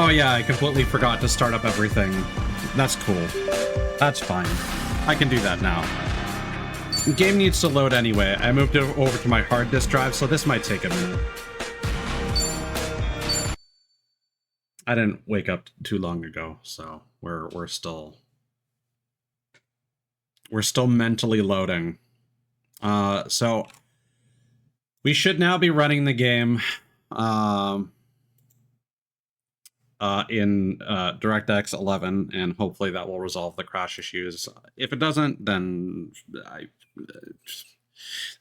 Oh yeah, I completely forgot to start up everything. That's cool. That's fine. I can do that now. The game needs to load anyway. I moved it over to my hard disk drive, so this might take a minute. I didn't wake up too long ago, so we're still mentally loading. So we should now be running the game in DirectX 11, and hopefully that will resolve the crash issues. If it doesn't, then there's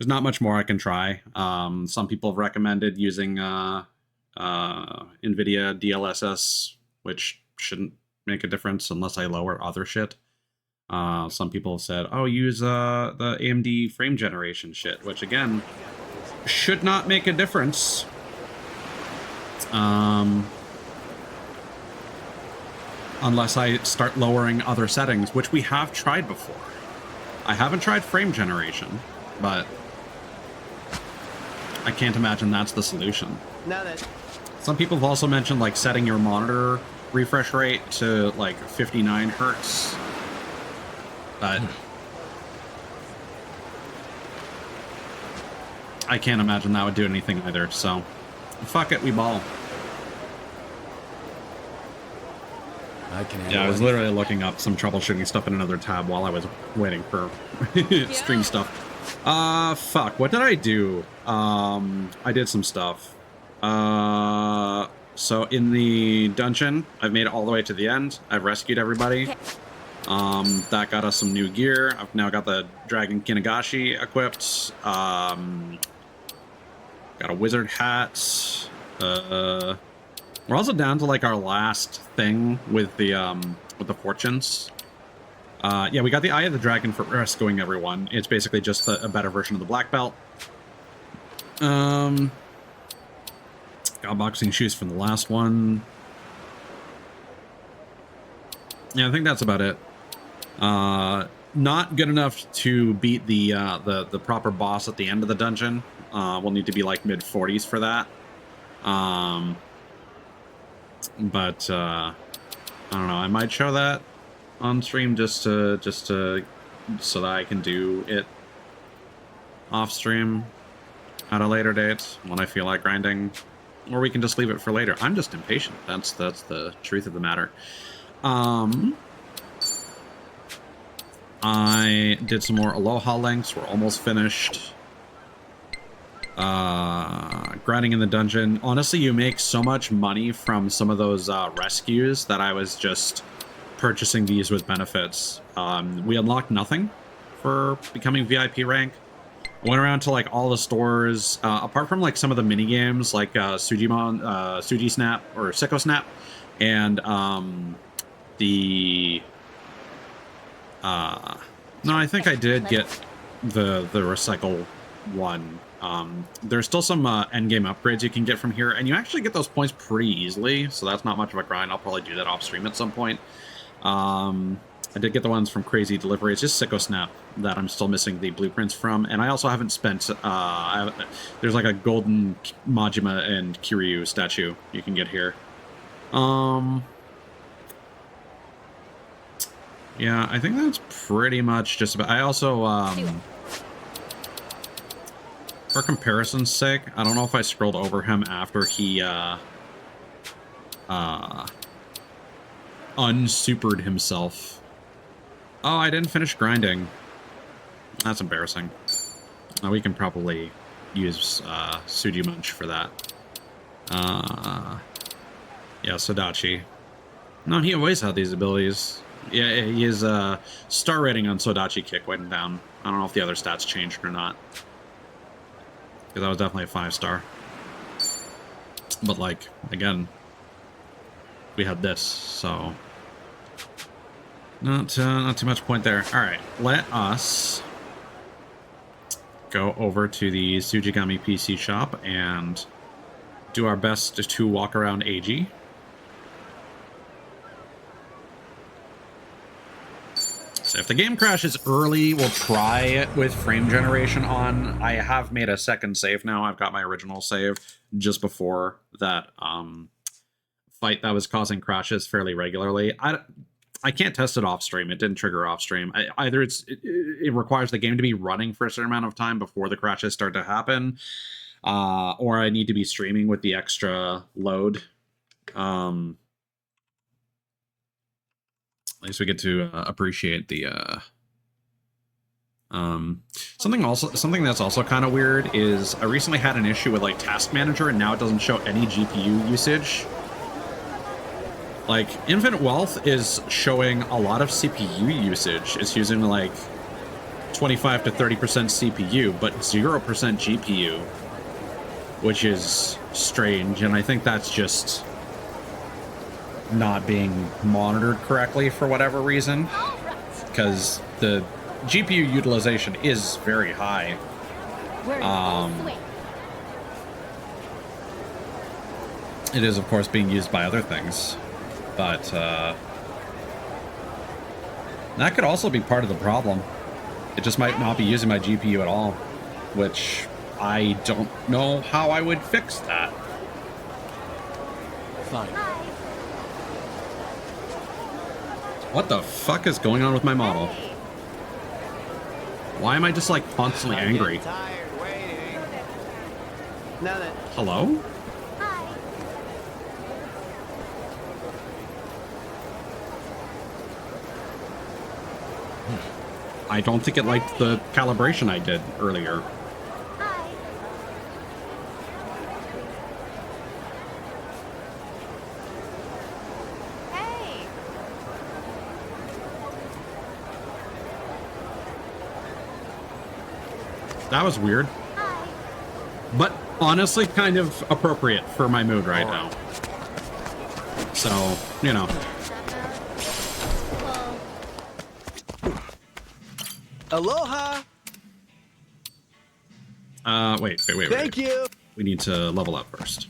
not much more I can try. Some people have recommended using NVIDIA DLSS, which shouldn't make a difference unless I lower other shit. Some people have said, oh, use the AMD frame generation shit, which again, should not make a difference. Unless I start lowering other settings, which we have tried before. I haven't tried frame generation, but I can't imagine that's the solution. Some people have also mentioned like setting your monitor refresh rate to like 59 hertz, but I can't imagine that would do anything either, so fuck it, we ball. Yeah, I was literally looking up some troubleshooting stuff in another tab while I was waiting for stream stuff. Fuck, what did I do? I did some stuff. So in the dungeon, I've made it all the way to the end. I've rescued everybody. That got us some new gear. I've now got the Dragon Kinagashi equipped. Got a wizard hat. We're also down to like our last thing with the fortunes. Yeah, we got the Eye of the Dragon for rescuing everyone. It's basically just a better version of the black belt. Got boxing shoes from the last one. Yeah, I think that's about it. Not good enough to beat the proper boss at the end of the dungeon. We'll need to be like mid-40s for that. But I don't know. I might show that on stream just to so that I can do it off stream at a later date when I feel like grinding, or we can just leave it for later. I'm just impatient. That's the truth of the matter. I did some more Aloha links. We're almost finished. Grinding in the dungeon. Honestly, you make so much money from some of those rescues that I was just purchasing these with benefits. We unlocked nothing for becoming VIP rank. I went around to like all the stores, apart from like some of the mini games like Sujimon, Suji Snap or Sicko Snap, and no, I think I did get the recycle one. There's still some endgame upgrades you can get from here, and you actually get those points pretty easily, so that's not much of a grind. I'll probably do that off stream at some point. I did get the ones from Crazy Delivery. It's just Sicko Snap that I'm still missing the blueprints from, and I also haven't spent, there's like a golden Majima and Kiryu statue you can get here. Yeah, I think that's pretty much just about. I also, for comparison's sake, I don't know if I scrolled over him after he, unsupered himself. Oh, I didn't finish grinding. That's embarrassing. We can probably use, Suji Munch for that. Yeah, Sodachi. No, he always had these abilities. Yeah, his, star rating on Sodachi Kick went down. I don't know if the other stats changed or not. Because that was definitely a 5-star. But, like, again, we had this, so not too much point there. All right, let us go over to the Sujigami PC shop and do our best to walk around AG. So if the game crashes early, we'll try it with frame generation on. I have made a second save now. I've got my original save just before that fight that was causing crashes fairly regularly. I can't test it off stream. It didn't trigger off stream. Either it requires the game to be running for a certain amount of time before the crashes start to happen, or I need to be streaming with the extra load. At least we get to appreciate the something that's also kind of weird is I recently had an issue with like Task Manager, and now it doesn't show any GPU usage. Like Infinite Wealth is showing a lot of CPU usage. It's using like 25 to 30% CPU, but 0% GPU, which is strange, and I think that's just not being monitored correctly for whatever reason, because the GPU utilization is very high. It is, of course, being used by other things, but that could also be part of the problem. It just might not be using my GPU at all, which I don't know how I would fix that. Fine. What the fuck is going on with my model? Why am I just like constantly angry? Tired waiting. Now that Hello? I don't think it liked the calibration I did earlier. That was weird. But honestly, kind of appropriate for my mood right now. So, you know. Aloha. Wait. Thank you. We need to level up first.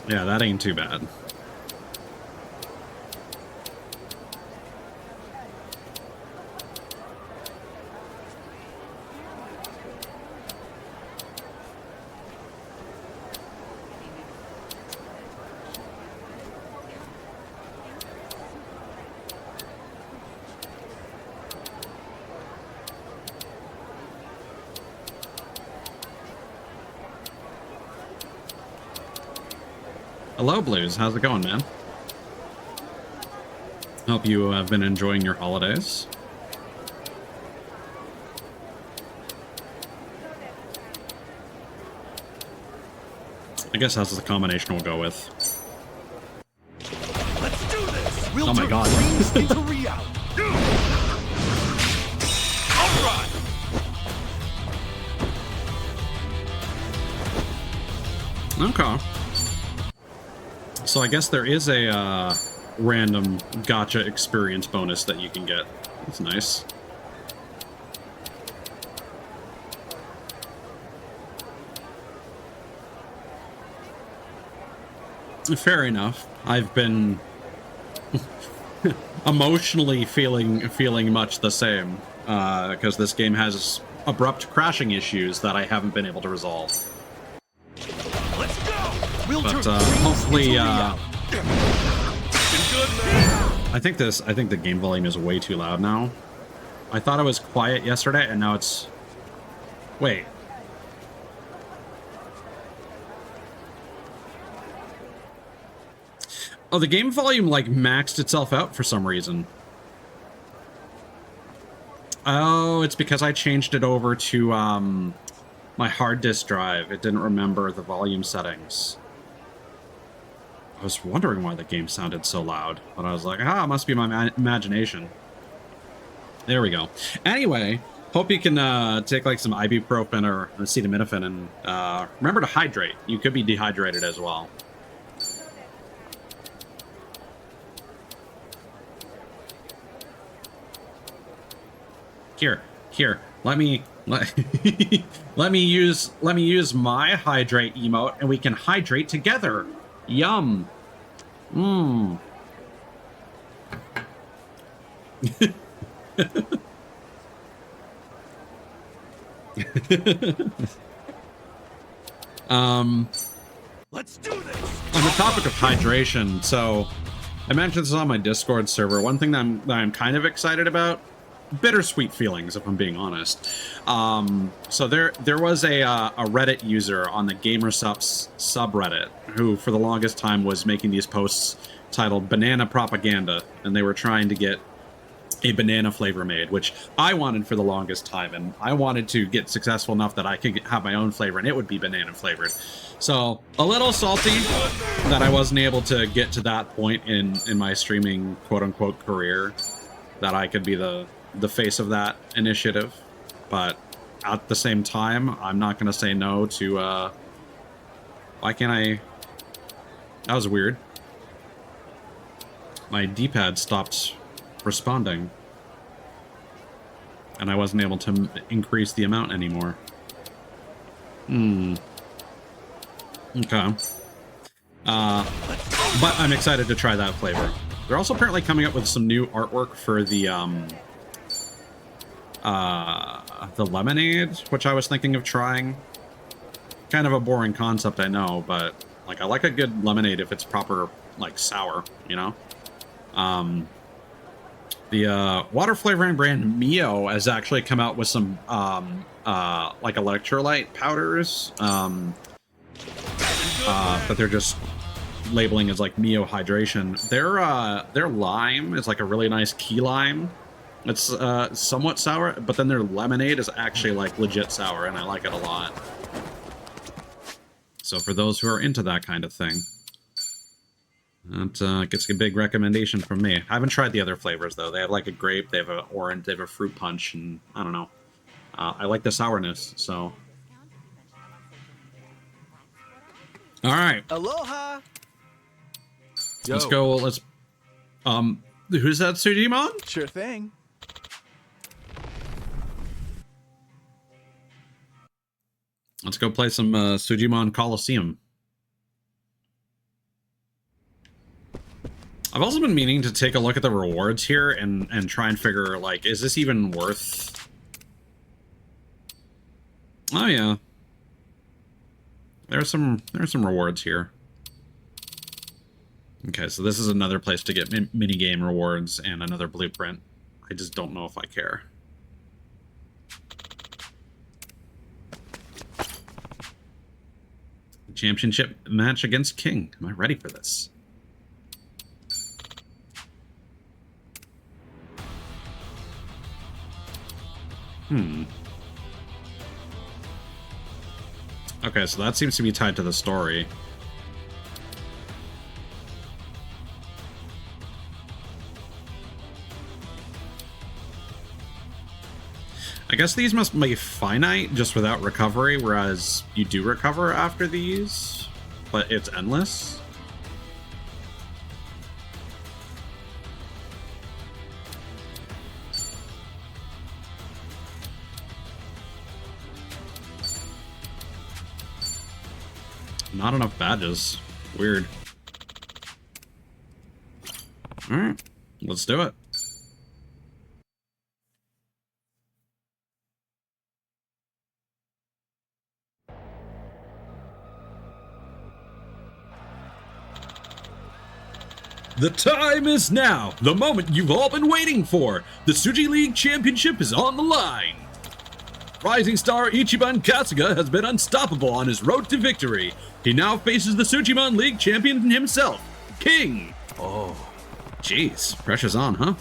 Yeah, that ain't too bad. Hello, Blues. How's it going, man? Hope you have been enjoying your holidays. I guess that's the combination we'll go with. Let's do this. We'll Oh my god. dreams into reality. All right. Okay. So I guess there is a random gacha experience bonus that you can get. That's nice. Fair enough. I've been emotionally feeling much the same because this game has abrupt crashing issues that I haven't been able to resolve. Let's go. We'll But dreams hopefully, into reality. Been good, man. I think the game volume is way too loud now. I thought it was quiet yesterday, and now it's... Wait. Oh, the game volume, like, maxed itself out for some reason. Oh, it's because I changed it over to, my hard disk drive. It didn't remember the volume settings. I was wondering why the game sounded so loud, but I was like, it must be my imagination. There we go. Anyway, hope you can take like some ibuprofen or acetaminophen and remember to hydrate. You could be dehydrated as well. Here, let me use my hydrate emote and we can hydrate together. Yum. Let's do this. On the topic of hydration, so I mentioned this on my Discord server. One thing that I'm kind of excited about, bittersweet feelings, if I'm being honest. So there was a Reddit user on the GamerSupps subreddit who, for the longest time, was making these posts titled "Banana Propaganda," and they were trying to get a banana flavor made, which I wanted for the longest time, and I wanted to get successful enough that I could have my own flavor, and it would be banana flavored. So a little salty that I wasn't able to get to that point in my streaming quote-unquote career, that I could be the face of that initiative. But at the same time, I'm not going to say no to why can't I? That was weird. My D-pad stopped responding, and I wasn't able to increase the amount anymore. Okay. But I'm excited to try that flavor. They're also apparently coming up with some new artwork for the lemonade, which I was thinking of trying. Kind of a boring concept, I know, but like I like a good lemonade if it's proper, like, sour, you know? The water flavoring brand Mio has actually come out with some like electrolyte powders that they're just labeling as like Mio hydration. Their lime is like a really nice key lime. It's somewhat sour, but then their lemonade is actually like legit sour, and I like it a lot. So for those who are into that kind of thing, that gets a big recommendation from me. I haven't tried the other flavors, though. They have like a grape, they have an orange, they have a fruit punch, and I don't know. I like the sourness, so. All right. Aloha. Let's go. Let's. Who's that, Sujimon? Sure thing. Let's go play some Sujimon Coliseum. I've also been meaning to take a look at the rewards here and try and figure, like, is this even worth... Oh, yeah. There's some rewards here. Okay, so this is another place to get minigame rewards and another blueprint. I just don't know if I care. Championship match against King. Am I ready for this? Okay, so that seems to be tied to the story. I guess these must be finite, just without recovery, whereas you do recover after these, but it's endless. Not enough badges. Weird. Alright, let's do it. The time is now, the moment you've all been waiting for. The Suji League Championship is on the line. Rising star Ichiban Kasuga has been unstoppable on his road to victory. He now faces the Sujimon League champion himself, King. Oh, jeez, pressure's on, huh?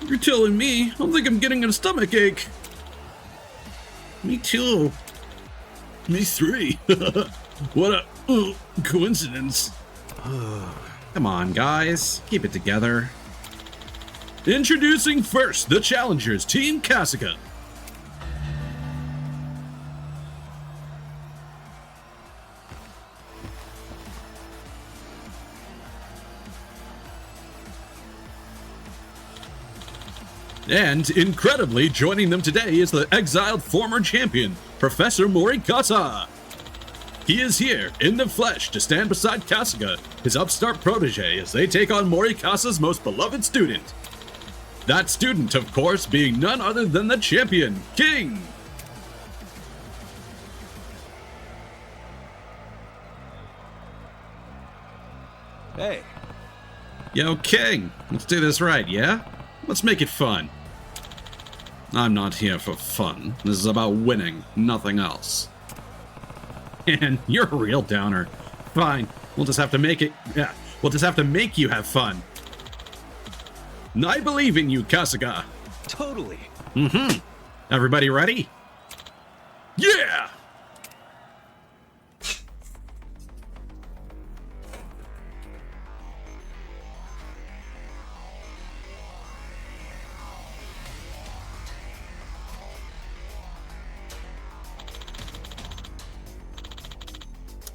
You're telling me? I think I'm getting a stomach ache. Me too. Me three. What a coincidence. Come on, guys. Keep it together. Introducing first, the challengers, Team Kasuga. And, incredibly, joining them today is the exiled former champion, Professor Morikata. He is here, in the flesh, to stand beside Kasuga, his upstart protege, as they take on Morikasa's most beloved student. That student, of course, being none other than the champion, King! Hey. Yo, King, let's do this right, yeah? Let's make it fun. I'm not here for fun. This is about winning, nothing else. And you're a real downer. Fine, we'll just have to make it... Yeah, we'll just have to make you have fun. I believe in you, Kasuga. Totally. Mm-hmm. Everybody ready? Yeah!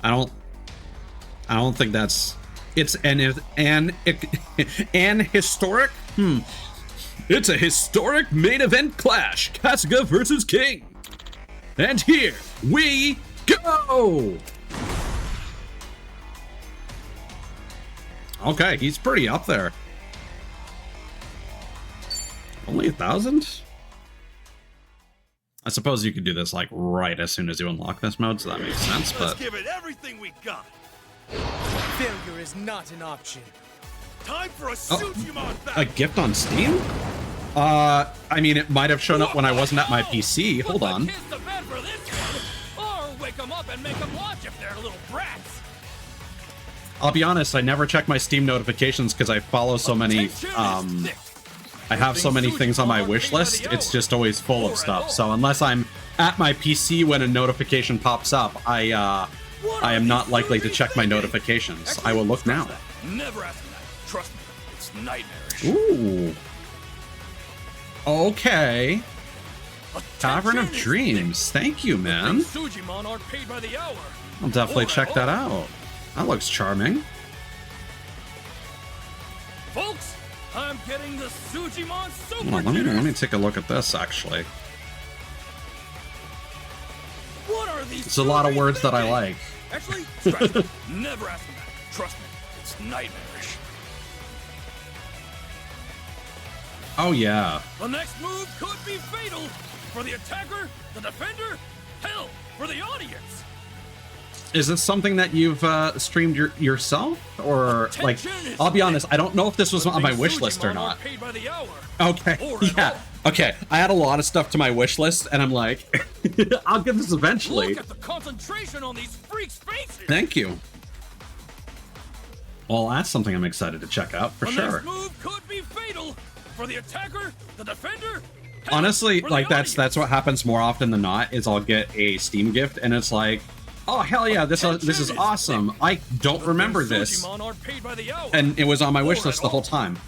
I don't think that's... It's an historic... It's a historic main event clash. Kasuga versus King. And here we go! Okay, he's pretty up there. Only 1,000? I suppose you could do this like right as soon as you unlock this mode, so that makes sense, but... Let's give it everything we got. Failure is not an option. Time for a Sujimon battle. A gift on Steam? I mean, it might have shown up when I wasn't at my PC. Hold on. Kiss the bed for this one, or wake them up and make them watch if they're little brats. I'll be honest, I never check my Steam notifications because I follow so many, I have so many things on my wish list, it's just always full of stuff. So unless I'm at my PC when a notification pops up, I am not likely to check my notifications. I will look now. Never ask me that. Trust me, it's nightmarish. Ooh. Okay. Tavern of Dreams. Thank you, man. Sujimon aren't paid by the hour. I'll definitely check that out. That looks charming. Folks, I'm getting the Sujimon Super Hold on, let me take a look at this, actually. What are these? It's a lot of words that I like. Actually, scratch that. Never ask me that. Trust me, it's nightmarish. Oh, yeah. The next move could be fatal for the attacker, the defender, hell, for the audience. Is this something that you've streamed yourself? Or, like, I'll be honest, I don't know if this was on my wish list or not. Okay, yeah. Okay, I had a lot of stuff to my wish list, and I'm like, I'll get this eventually. Look at the concentration on these freaks' faces. Thank you. Well, that's something I'm excited to check out, for sure. This move could be fatal for the attacker, the defender. Honestly, like, that's what happens more often than not, is I'll get a Steam gift, and it's like, oh, hell yeah, this is awesome. I don't remember this. And it was on my wish list the whole time.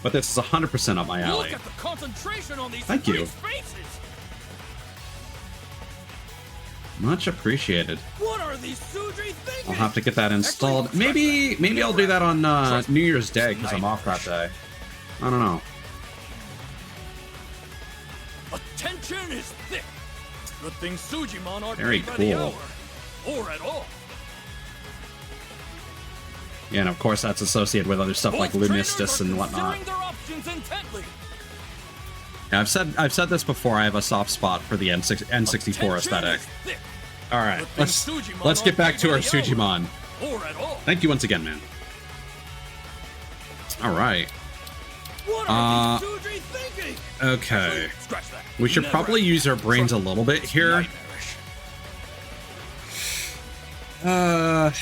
But this is 100% up my alley. Look at the concentration on these Thank you. faces. Much appreciated. What are these Suji thinking? I'll have to get that installed. Maybe I'll do that on New Year's Day, because I'm off that day. I don't know. Attention is thick. Good thing Sujimon aren't Very paid by the cool. hour, or at all. Yeah, and of course that's associated with other stuff like Both trainers Lumistus are and whatnot. considering their options intently. Yeah, I've said this before. I have a soft spot for the N64 aesthetic. All right, let's get back to our Sujimon. Or at all. Thank you once again, man. All right. What are these Suji thinking? Okay. Scratch that. We should probably use our brains a little bit here. The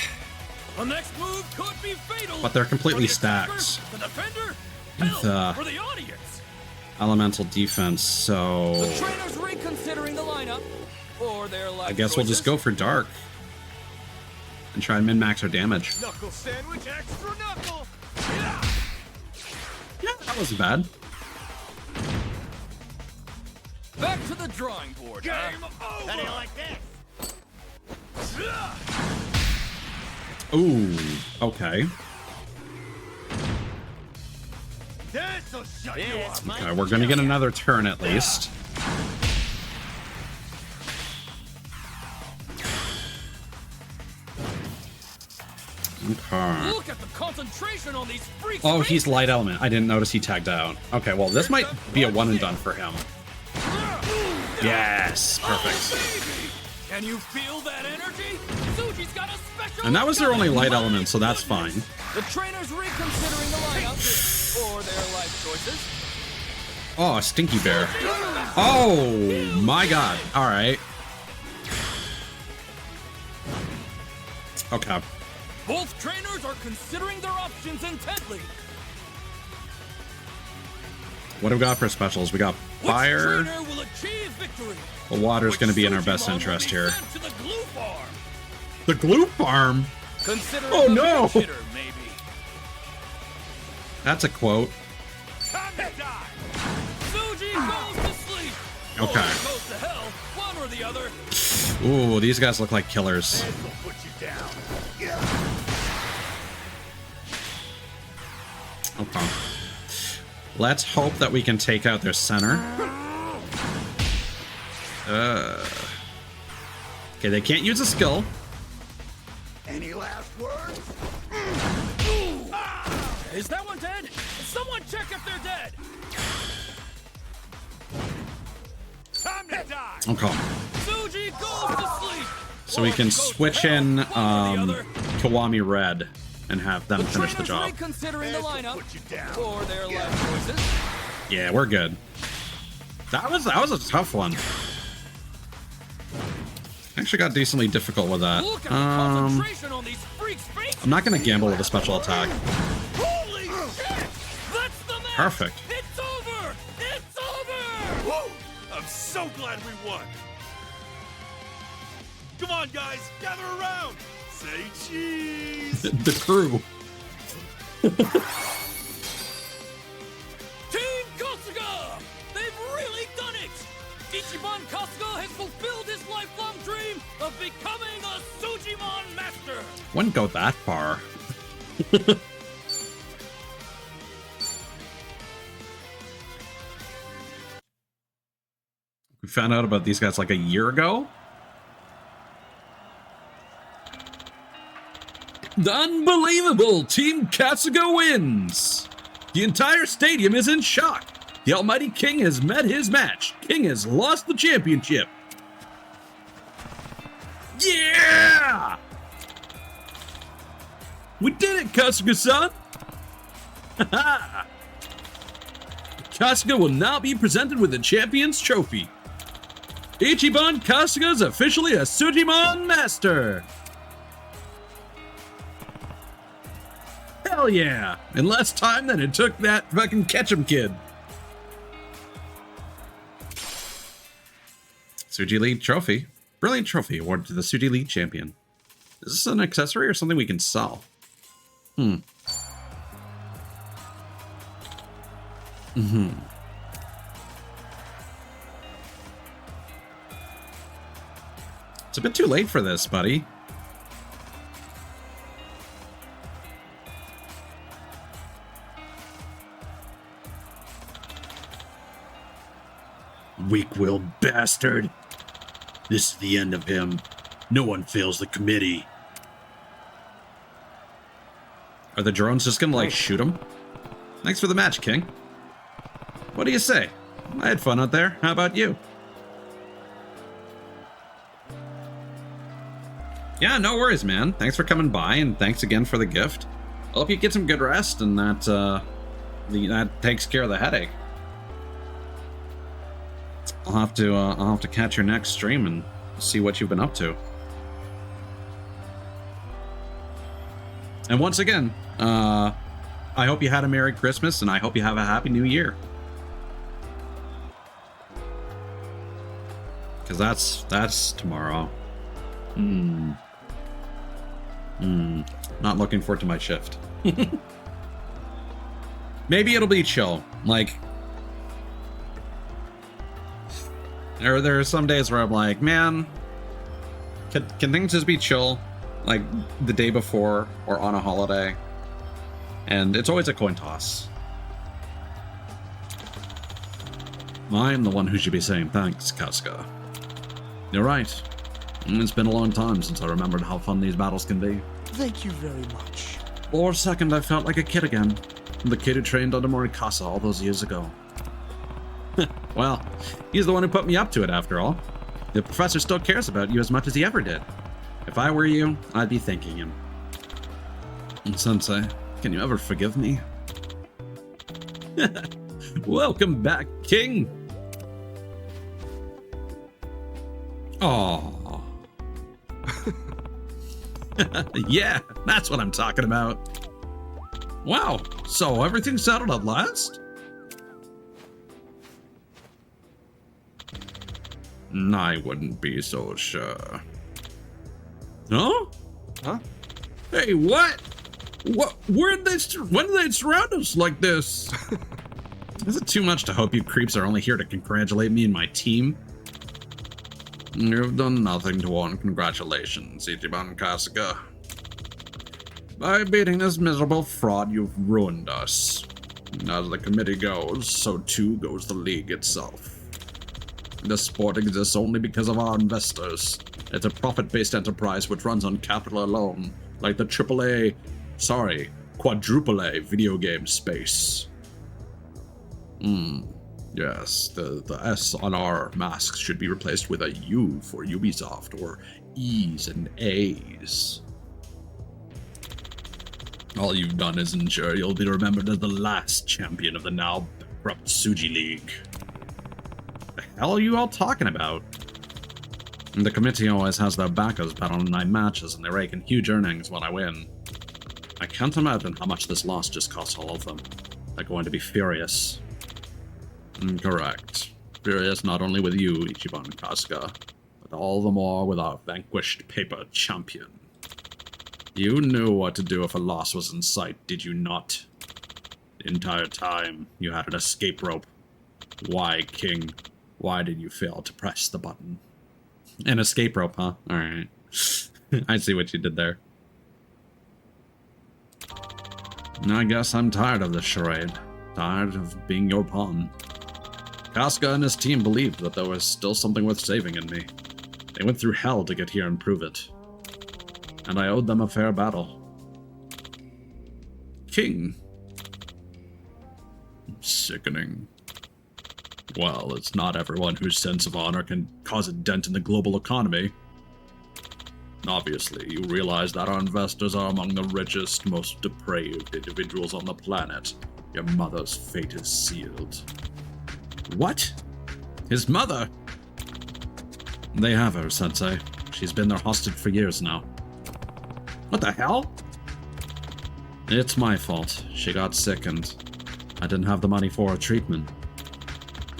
next move could be fatal. But they're completely for the attacker, stacks. The defender, With, hell, for the audience. Elemental defense, so The trainer's reconsidering the lineup, or their life I guess we'll just go for dark and try and min-max our damage. Knuckle sandwich, extra knuckle. Yeah, that wasn't bad. Back to the drawing board. Game over. How do you like this? Ooh, okay. This'll shut you up. Okay, we're gonna get another turn at least. Okay. Look at the concentration on these freaks. Oh, he's light element. I didn't notice he tagged out. Okay, well, this might be a one and done for him. Yes, perfect. Can you feel that energy? Suji's got a special. And that was their only light element, so that's fine. The trainer's reconsidering the lineup for their life choices. Oh, a stinky bear. Oh my god. All right. Okay. Both trainers are considering their options intently. What do we got for specials? We got fire. Which trainer will achieve victory? The water's going to be in our best interest here. The glue farm? Oh no! Maybe. That's a quote. Time to die. Suji goes to sleep. Okay. Or goes to hell, one or the other. Ooh, these guys look like killers. Put you down. Okay. Let's hope that we can take out their center. Okay, they can't use a skill. Any last words? Is that one dead? Someone check if they're dead. Time to die. Okay. Suji goes to sleep. So we can switch in Kiwami Red and have them The finish the trainer's job. reconsidering the lineup Put you down. for their life choices. Yeah, we're good. That was a tough one. Actually got decently difficult with that. Look at the concentration on these freaks' faces. I'm not gonna gamble with a special attack. Holy shit! That's the match! Perfect. It's over! It's over! Woo! I'm so glad we won. Come on, guys, gather around. Say cheese. The crew. Team Kasuga! They've really done it! Ichiban Kasuga has fulfilled his lifelong dream of becoming a Sujimon master! Wouldn't go that far. We found out about these guys like a year ago. Unbelievable! Team Kasuga wins! The entire stadium is in shock. The Almighty King has met his match. King has lost the championship. Yeah! We did it, Kasuga-san! Kasuga will now be presented with the champion's trophy. Ichiban Kasuga is officially a Sujimon master! Hell yeah! In less time than it took that fucking Ketchum kid. Suji League trophy. Brilliant trophy awarded to the Suji League champion. Is this an accessory or something we can sell? It's a bit too late for this, buddy. Weak-willed bastard. This is the end of him. No one fails the committee. Are the drones just gonna, like, shoot him? Thanks for the match, King. What do you say? I had fun out there. How about you? Yeah, no worries, man. Thanks for coming by, and thanks again for the gift. I hope you get some good rest, and that takes care of the headache. I'll have to catch your next stream and see what you've been up to. And once again, I hope you had a Merry Christmas, and I hope you have a Happy New Year. Because that's tomorrow. Not looking forward to my shift. Maybe it'll be chill. Like, there are some days where I'm like, man, can things just be chill? Like the day before or on a holiday? And it's always a coin toss. I'm the one who should be saying thanks, Kasuga. You're right. It's been a long time since I remembered how fun these battles can be. Thank you very much. For a second, I felt like a kid again. The kid who trained under Morikasa all those years ago. Well, he's the one who put me up to it, after all. The professor still cares about you as much as he ever did. If I were you, I'd be thanking him. And Sensei, can you ever forgive me? Welcome back, King! Oh. Yeah, that's what I'm talking about. Wow, so everything's settled at last? I wouldn't be so sure. Huh? Huh? Hey, what? What? When did they surround us like this? Is it too much to hope you creeps are only here to congratulate me and my team? You've done nothing to warrant congratulations, Ichiban Kasuga. By beating this miserable fraud, you've ruined us. As the committee goes, so too goes the league itself. This sport exists only because of our investors. It's a profit-based enterprise which runs on capital alone, like the quadruple A video game space. Yes, the S on our masks should be replaced with a U for Ubisoft, or E's and A's. All you've done is ensure you'll be remembered as the last champion of the now bankrupt Tsuji League. The hell are you all talking about? The committee always has their backers bet on my matches, and they rake in huge earnings when I win. I can't imagine how much this loss just cost all of them. They're going to be furious. Correct. Furious not only with you, Ichiban Kasuga, but all the more with our vanquished paper champion. You knew what to do if a loss was in sight, did you not? The entire time, you had an escape rope. Why, King? Why did you fail to press the button? An escape rope, huh? Alright. I see what you did there. I guess I'm tired of this charade. Tired of being your pawn. Kasuga and his team believed that there was still something worth saving in me. They went through hell to get here and prove it. And I owed them a fair battle. King. Sickening. Well, it's not everyone whose sense of honor can cause a dent in the global economy. Obviously, you realize that our investors are among the richest, most depraved individuals on the planet. Your mother's fate is sealed. What? His mother? They have her, Sensei. She's been their hostage for years now. What the hell? It's my fault. She got sick and I didn't have the money for her treatment.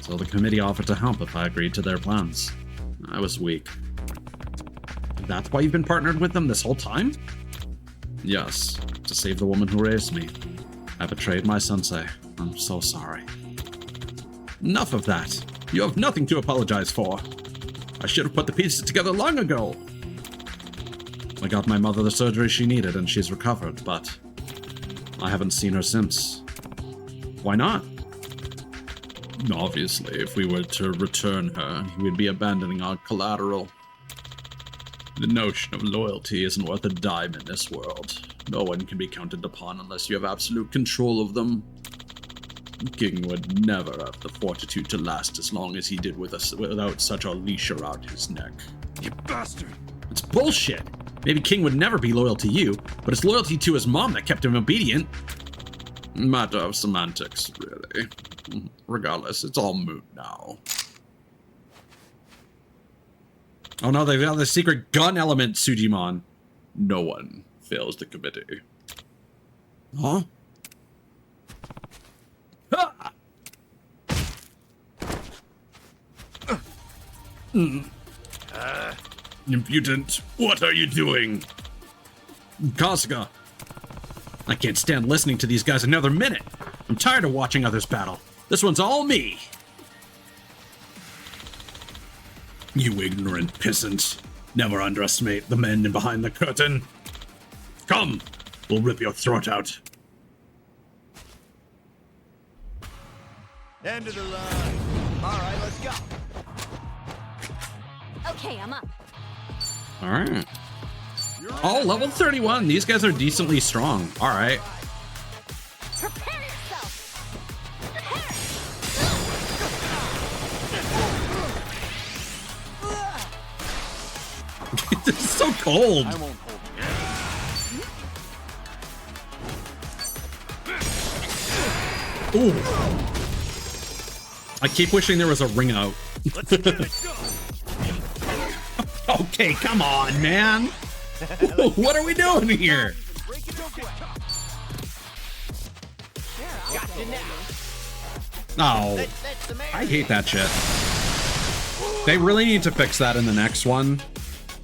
So the committee offered to help if I agreed to their plans. I was weak. That's why you've been partnered with them this whole time? Yes, to save the woman who raised me. I betrayed my sensei. I'm so sorry. Enough of that. You have nothing to apologize for. I should have put the pieces together long ago. I got my mother the surgery she needed and she's recovered, but I haven't seen her since. Why not? Obviously, if we were to return her, we'd be abandoning our collateral. The notion of loyalty isn't worth a dime in this world. No one can be counted upon unless you have absolute control of them. King would never have the fortitude to last as long as he did with us without such a leash around his neck. You bastard! It's bullshit! Maybe King would never be loyal to you, but it's loyalty to his mom that kept him obedient. Matter of semantics, really. Regardless, it's all moot now. Oh no, they've got the secret gun element, Sujimon. No one fails the committee. Huh? Ah! Impudent, what are you doing? Kasuga. I can't stand listening to these guys another minute. I'm tired of watching others battle. This one's all me. You ignorant peasant. Never underestimate the men behind the curtain. Come, we'll rip your throat out. End of the line. All right, let's go. Okay, I'm up. All right. Oh, level 31. These guys are decently strong. All right. Prepare yourself. This is so cold. I won't hold you. Ooh. I keep wishing there was a ring out. Let's get it going. Okay, come on, man. What are we doing here? Break it away. Gotcha now. Oh, That's the man. I hate that shit. They really need to fix that in the next one.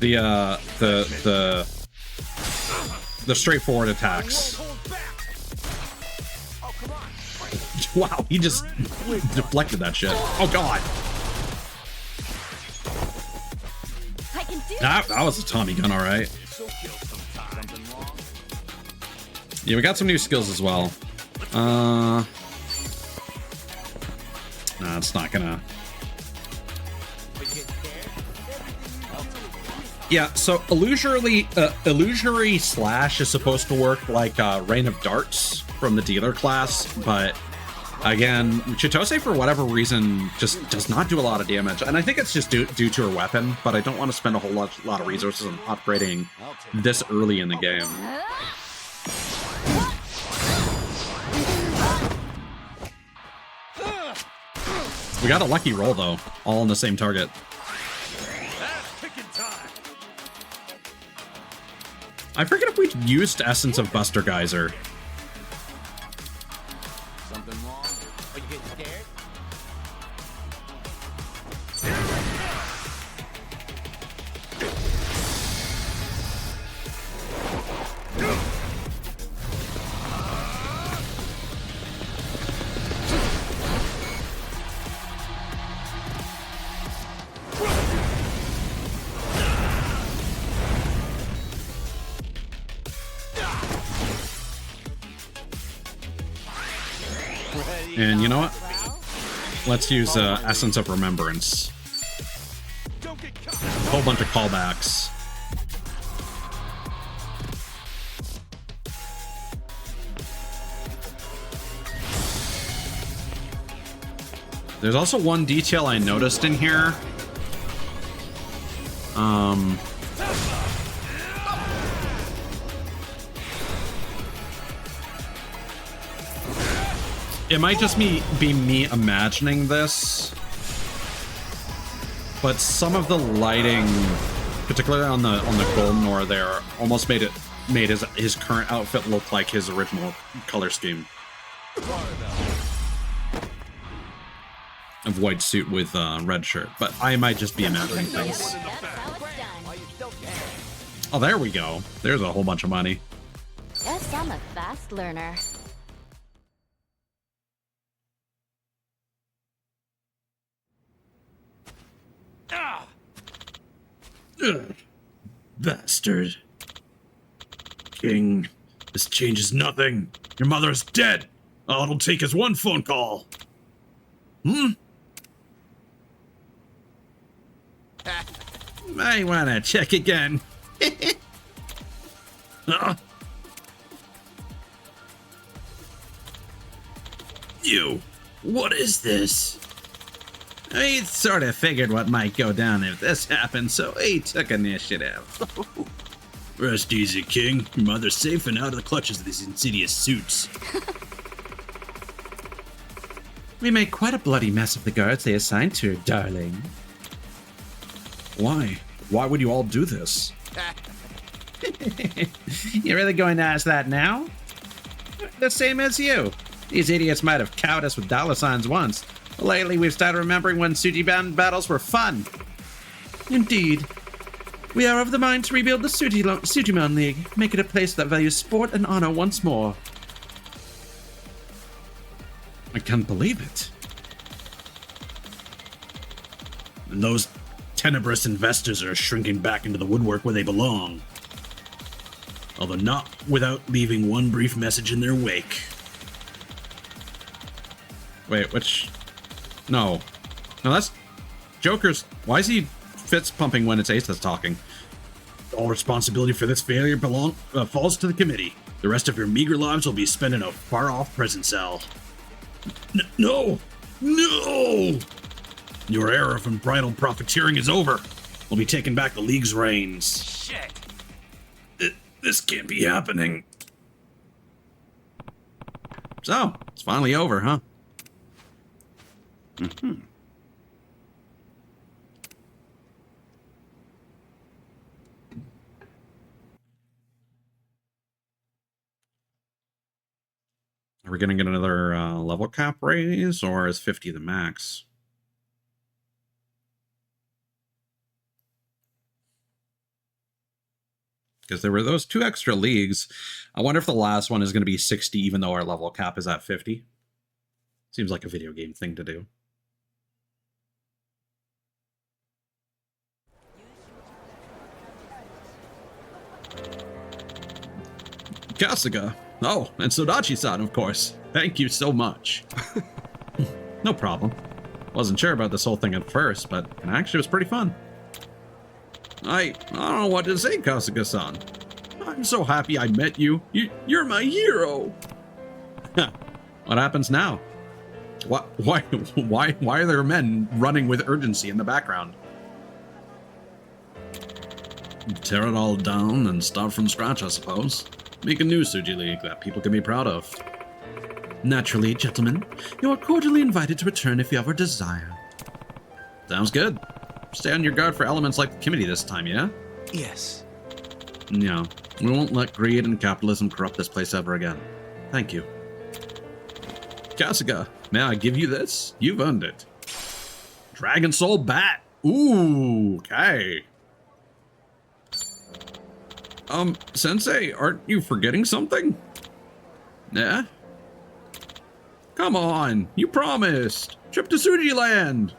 The straightforward attacks. Hold back. Oh, come on. Wow, he just deflected that shit. Oh god. I can do That was a Tommy gun, all right. Yeah, we got some new skills as well. Nah, it's not gonna. Yeah, so illusory slash is supposed to work like Rain of Darts from the dealer class, but again, Chitose for whatever reason just does not do a lot of damage, and I think it's just due to her weapon. But I don't want to spend a whole lot of resources on upgrading this early in the game. We got a lucky roll though, all on the same target. That's picking time. I forget if we used Essence of Buster Geyser. Something wrong? Are you getting scared? And you know what? Let's use Essence of Remembrance. Don't get caught. A whole bunch of callbacks. There's also one detail I noticed in here. It might just be me imagining this, but some of the lighting, particularly on the Golden Ore there, almost made his current outfit look like his original color scheme of white suit with red shirt. But I might just be imagining things. That's how it's done. Oh, there we go. There's a whole bunch of money. Guess I'm a fast learner. Ah! Ugh. Bastard. King, this changes nothing. Your mother is dead. All it'll take is one phone call. Might wanna check again. Huh? You, what is this? I sort of figured what might go down if this happened, so he took initiative. Rest easy, King. Your mother's safe and out of the clutches of these insidious suits. We made quite a bloody mess of the guards they assigned to her, darling. Why? Why would you all do this? You're really going to ask that now? The same as you. These idiots might have cowed us with dollar signs once. Lately, we've started remembering when Sujiban battles were fun. Indeed. We are of the mind to rebuild the Sujimon League, make it a place that values sport and honor once more. I can't believe it. And those tenebrous investors are shrinking back into the woodwork where they belong. Although not without leaving one brief message in their wake. Wait, which... No. No, that's... Joker's... Why is he fist pumping when it's Ace that's talking? All responsibility for this failure falls to the committee. The rest of your meager lives will be spent in a far-off prison cell. No! No! Your era of unbridled profiteering is over. We'll be taking back the League's reins. Shit. This can't be happening. So, it's finally over, huh? Mm-hmm. Are we going to get another level cap raise, or is 50 the max? Because there were those 2 extra leagues. I wonder if the last one is going to be 60, even though our level cap is at 50. Seems like a video game thing to do. Kasuga. Oh, and Sodachi-san, of course. Thank you so much. No problem. Wasn't sure about this whole thing at first, but it actually was pretty fun. I don't know what to say, Kasuga-san. I'm so happy I met you. You're my hero. What happens now? Why are there men running with urgency in the background? Tear it all down and start from scratch, I suppose. Make a new Suji League that people can be proud of. Naturally, gentlemen, you are cordially invited to return if you ever desire. Sounds good. Stay on your guard for elements like the committee this time, yeah? Yes. No, we won't let greed and capitalism corrupt this place ever again. Thank you. Kasuga, may I give you this? You've earned it. Dragon Soul Bat. Ooh, okay. Sensei, aren't you forgetting something? Yeah? Come on, you promised. Trip to Suji Land.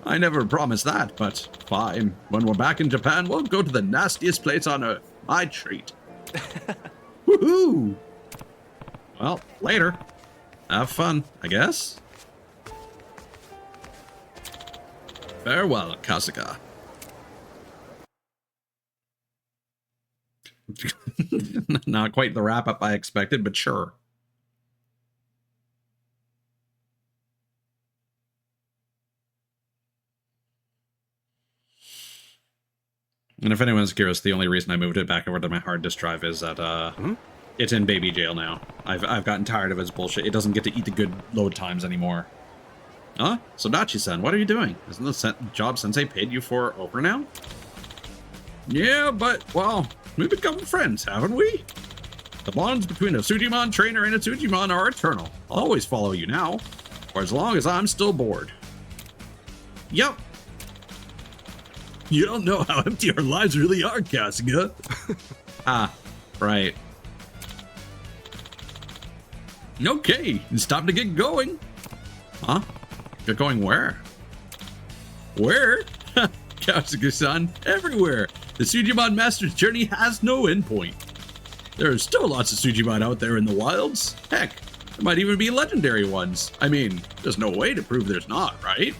I never promised that, but fine. When we're back in Japan, we'll go to the nastiest place on earth. My treat. Woohoo! Well, later. Have fun, I guess. Farewell, Kasuga. Not quite the wrap-up I expected, but sure. And if anyone's curious, the only reason I moved it back over to my hard disk drive is that it's in baby jail now. I've gotten tired of its bullshit. It doesn't get to eat the good load times anymore. Huh? Sodachi-san, what are you doing? Isn't the job Sensei paid you for over now? Yeah, but, well, we've become friends, haven't we? The bonds between a Sujimon trainer and a Sujimon are eternal. I'll always follow you now, for as long as I'm still bored. Yep. You don't know how empty our lives really are, Kasuga. Ah, right. Okay, it's time to get going. Huh? Get going where? Where? Kasuga-san, everywhere. The Sujimon Master's journey has no endpoint. There are still lots of Sujimon out there in the wilds. Heck, there might even be legendary ones. I mean, there's no way to prove there's not, right?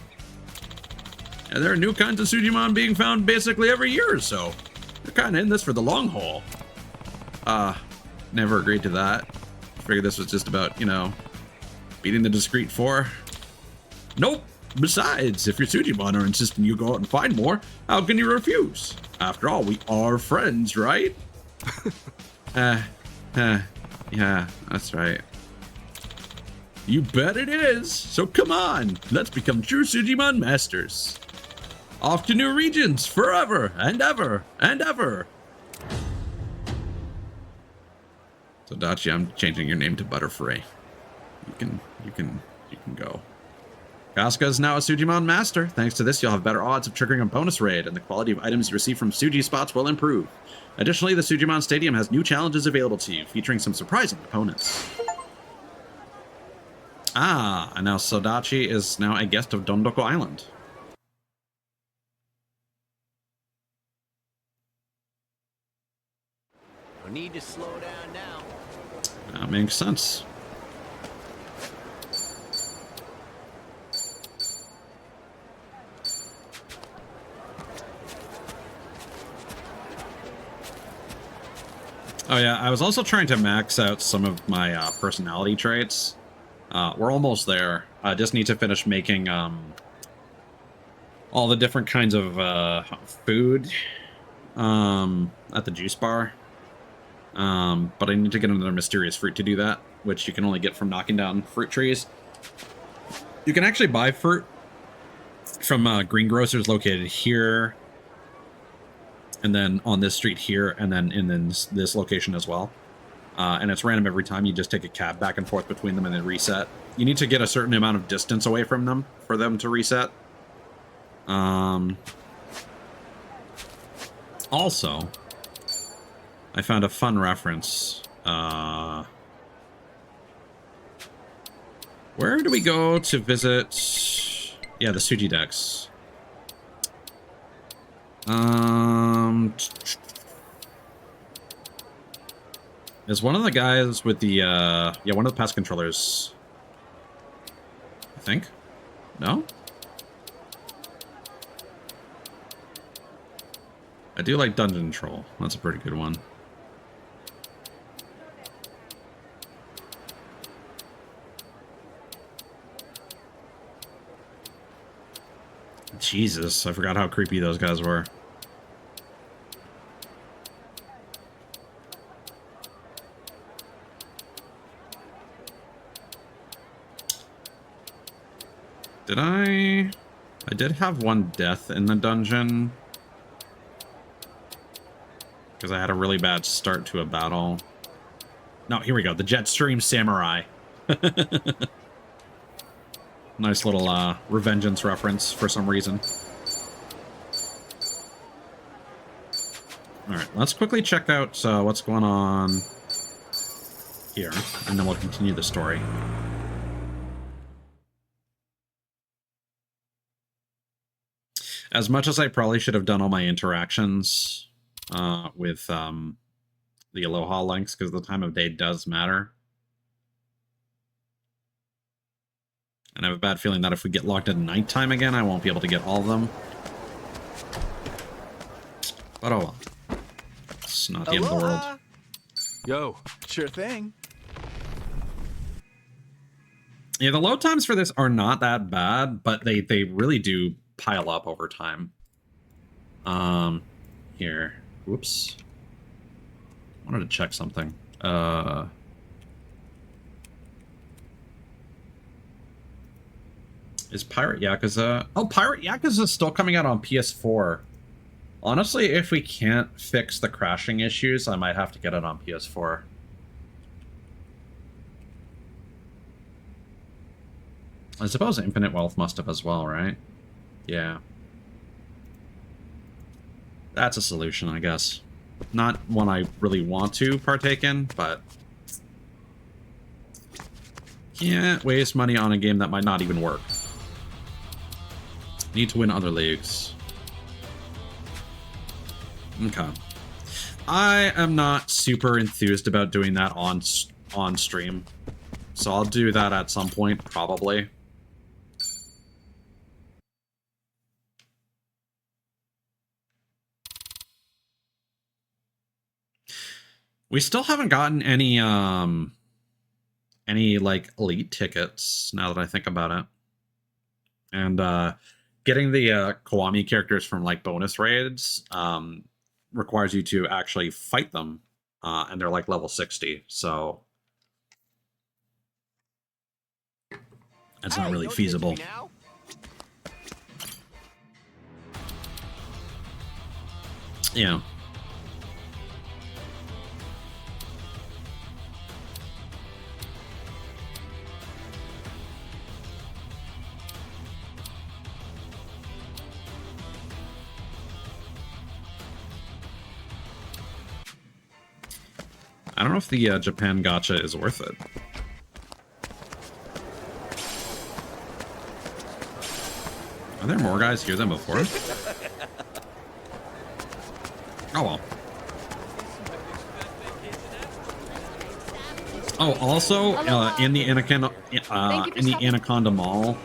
And there are new kinds of Sujimon being found basically every year or so. They're kind of in this for the long haul. Never agreed to that. Figured this was just about, you know, beating the discreet four. Nope. Besides, if your Sujimon are insisting you go out and find more, how can you refuse? After all, we are friends, right? Yeah, that's right. You bet it is. So come on, let's become true Sujimon masters. Off to new regions forever and ever and ever. So Dachi, I'm changing your name to Butterfree. You can go. Kasuga is now a Sujimon master. Thanks to this, you'll have better odds of triggering a bonus raid, and the quality of items you receive from Suji spots will improve. Additionally, the Sujimon Stadium has new challenges available to you, featuring some surprising opponents. Ah, and now Sodachi is now a guest of Dondoko Island. No need to slow down now. That makes sense. Oh yeah, I was also trying to max out some of my personality traits. We're almost there. I just need to finish making all the different kinds of food at the juice bar. But I need to get another mysterious fruit to do that, which you can only get from knocking down fruit trees. You can actually buy fruit from greengrocers located here, and then on this street here, and then in this location as well. And it's random every time. You just take a cab back and forth between them and then reset. You need to get a certain amount of distance away from them for them to reset. Also, I found a fun reference. Where do we go to visit? Yeah, the Suji decks. Is one of the guys with the, yeah, one of the pest controllers. I think? No? I do like Dungeon Troll. That's a pretty good one. Jesus, I forgot how creepy those guys were. Did I did have one death in the dungeon. Because I had a really bad start to a battle. No, here we go. The Jetstream Samurai. Nice little Revengeance reference for some reason. Alright, let's quickly check out what's going on here, and then we'll continue the story. As much as I probably should have done all my interactions with the Aloha links, because the time of day does matter. And I have a bad feeling that if we get locked at nighttime again, I won't be able to get all of them. But oh well. It's not the end of the world. Yo, sure thing. Yeah, the load times for this are not that bad, but they really do pile up over time. Here. Whoops. I wanted to check something. Is Pirate Yakuza... Oh, Pirate Yakuza is still coming out on PS4. Honestly, if we can't fix the crashing issues, I might have to get it on PS4. I suppose Infinite Wealth must have as well, right? Yeah. That's a solution, I guess. Not one I really want to partake in, but... Can't waste money on a game that might not even work. Need to win other leagues. Okay. I am not super enthused about doing that on stream. So I'll do that at some point, probably. We still haven't gotten any like elite tickets now that I think about it. And getting the Kiwami characters from like bonus raids requires you to actually fight them, and they're like level 60, so it's not really feasible. Yeah. I don't know if the Japan gacha is worth it. Are there more guys here than before? Oh well. Oh, also in the Anaconda Mall,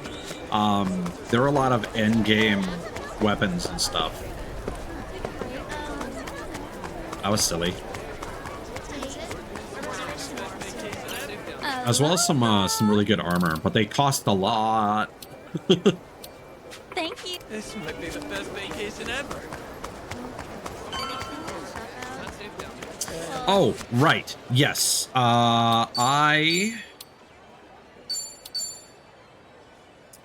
there are a lot of end-game weapons and stuff. That was silly. as well as some really good armor, but they cost a lot. Thank you. This might be the best vacation ever. Oh, right. Yes. I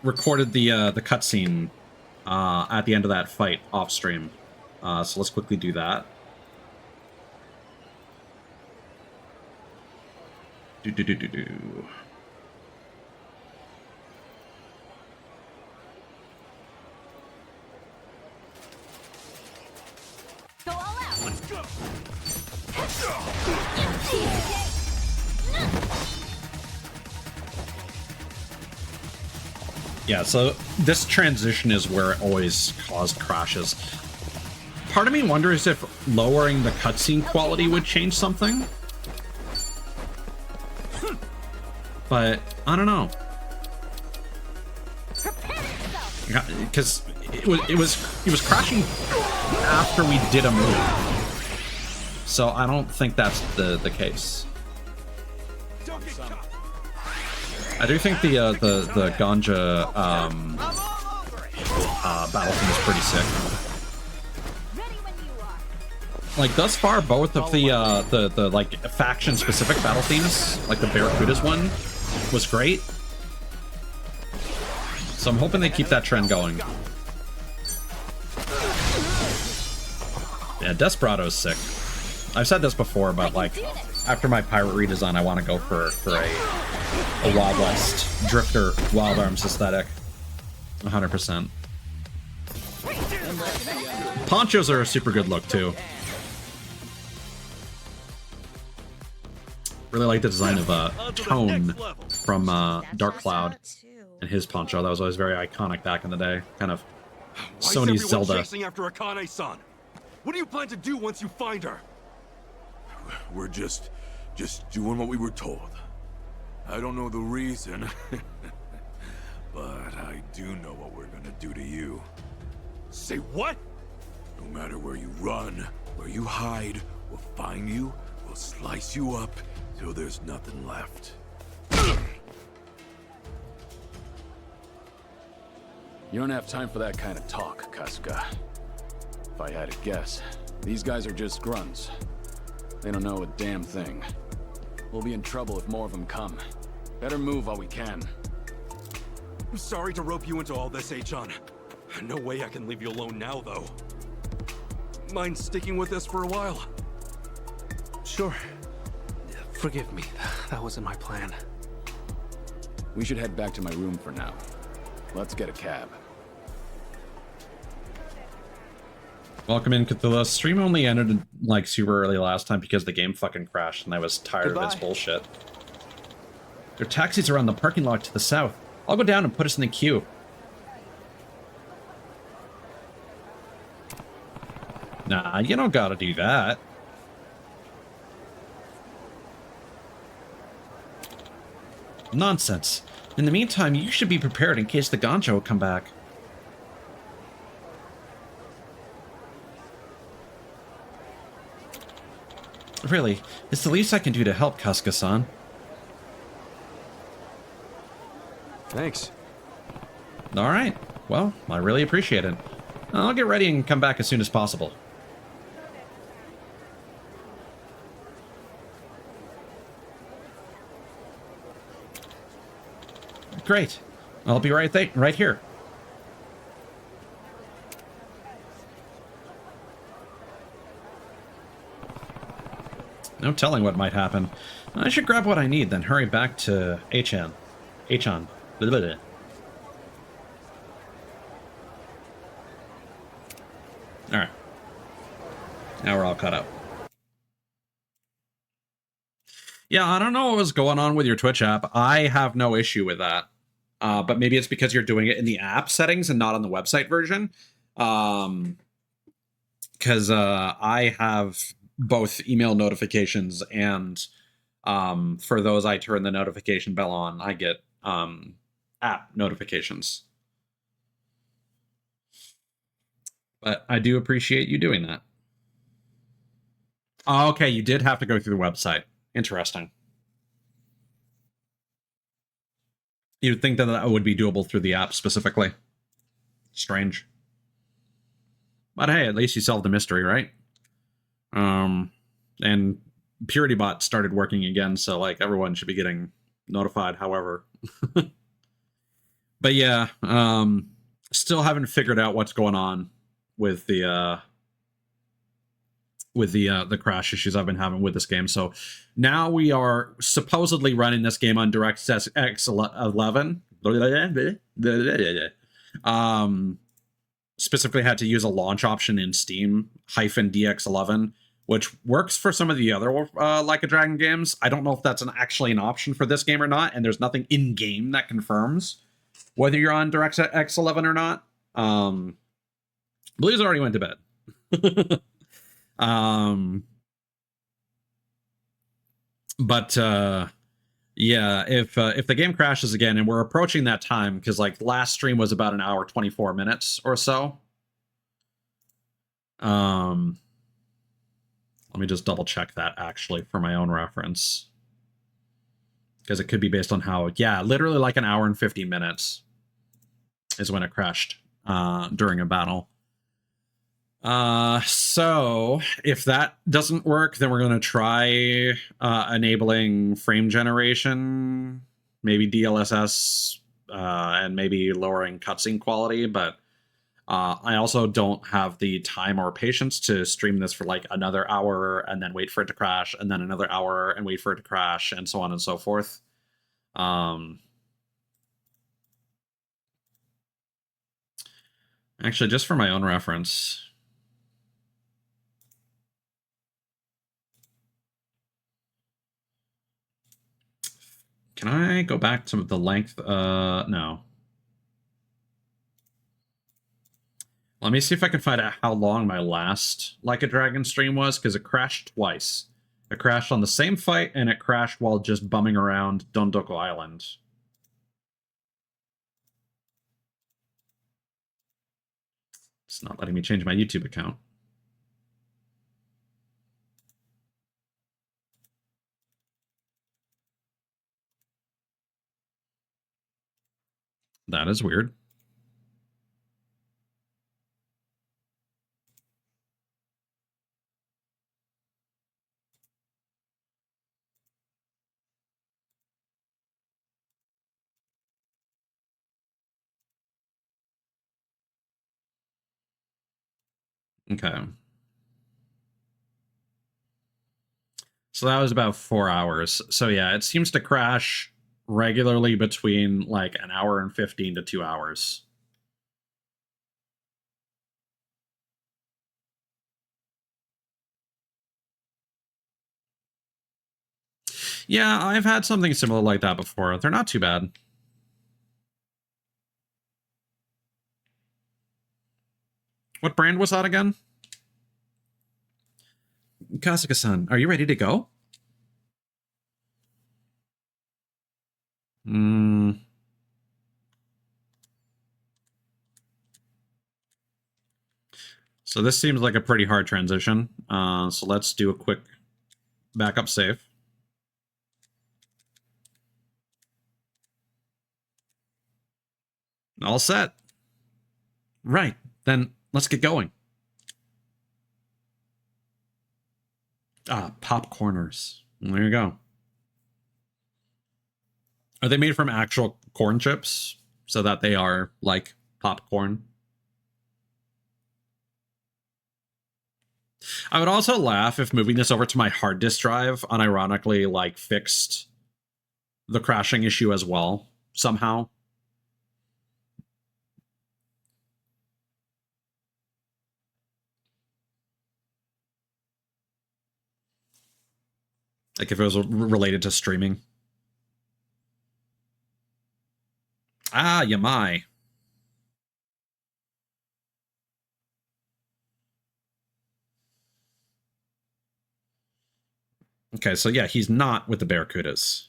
recorded the cutscene at the end of that fight off stream. So let's quickly do that. Do. Go all out. Let's go. Yeah, so this transition is where it always caused crashes. Part of me wonders if lowering the cutscene quality would change something. But I don't know. Because it was crashing after we did a move. So I don't think that's the case. Don't get caught. I do think the ganja battle theme is pretty sick. Ready when you are. Like thus far, both of the like faction specific battle themes, like the Barracudas one, was great. So I'm hoping they keep that trend going. Yeah, Desperado's sick. I've said this before, but like after my pirate redesign, I want to go for a Wild West Drifter Wild Arms aesthetic. 100%. Ponchos are a super good look too. Really like the design of Tone from Dark Cloud and his poncho. That was always very iconic back in the day. Kind of Why Sony's is everyone Zelda. chasing after Akane-san? What do you plan to do once you find her? We're just doing what we were told. I don't know the reason, but I do know what we're gonna do to you. Say what? No matter where you run, where you hide, we'll find you, we'll slice you up till there's nothing left. You don't have time for that kind of talk, Casca. If I had to guess, these guys are just grunts. They don't know a damn thing. We'll be in trouble if more of them come. Better move while we can. I'm sorry to rope you into all this, Achan. No way I can leave you alone now, though. Mind sticking with us for a while? Sure. Forgive me. That wasn't my plan. We should head back to my room for now. Let's get a cab. Welcome in, Cthulhu. Stream only ended like super early last time because the game fucking crashed and I was tired of its bullshit. There are taxis around the parking lot to the south. I'll go down and put us in the queue. Nah, you don't gotta do that. Nonsense. In the meantime, you should be prepared in case the Gancho will come back. Really, it's the least I can do to help, Casca-san. Thanks. Alright, well, I really appreciate it. I'll get ready and come back as soon as possible. Great. I'll be right here. No telling what might happen. I should grab what I need, then hurry back to Achan. Achan. Blah, blah, blah. Alright. Now we're all caught up. Yeah, I don't know what was going on with your Twitch app. I have no issue with that. But maybe it's because you're doing it in the app settings and not on the website version. Because I have both email notifications and for those I turn the notification bell on, I get app notifications. But I do appreciate you doing that. Oh, okay, you did have to go through the website. Interesting. You'd think that that would be doable through the app specifically. Strange. But hey, at least you solved the mystery, right? And PurityBot started working again, so like everyone should be getting notified, however. But yeah, still haven't figured out what's going on with the crash issues I've been having with this game. So now we are supposedly running this game on DirectX 11. Specifically had to use a launch option in Steam -DX11, which works for some of the other Like a Dragon games. I don't know if that's actually an option for this game or not, and there's nothing in game that confirms whether you're on DirectX 11 or not. Blue's already went to bed. But yeah, if the game crashes again, and we're approaching that time, because like last stream was about an hour 24 minutes or so. Let me just double check that actually for my own reference, because it could be based on how, yeah, literally like an hour and 50 minutes is when it crashed during a battle. So if that doesn't work, then we're going to try enabling frame generation, maybe DLSS, and maybe lowering cutscene quality. But I also don't have the time or patience to stream this for like another hour and then wait for it to crash, and then another hour and wait for it to crash, and so on and so forth. Actually, just for my own reference, can I go back to the length? No. Let me see if I can find out how long my last Like a Dragon stream was, because it crashed twice. It crashed on the same fight, and it crashed while just bumming around Dondoko Island. It's not letting me change my YouTube account. That is weird. Okay. So that was about 4 hours. So yeah, it seems to crash regularly between like an hour and 15 to 2 hours. Yeah, I've had something similar like that before. They're not too bad. What brand was that again? Kasuga-san, are you ready to go? So this seems like a pretty hard transition. So let's do a quick backup save. All set. Right, then let's get going. Popcorners. There you go. Are they made from actual corn chips so that they are like popcorn? I would also laugh if moving this over to my hard disk drive unironically like fixed the crashing issue as well somehow. Like if it was related to streaming. Yamai. Okay, so yeah, he's not with the Barracudas.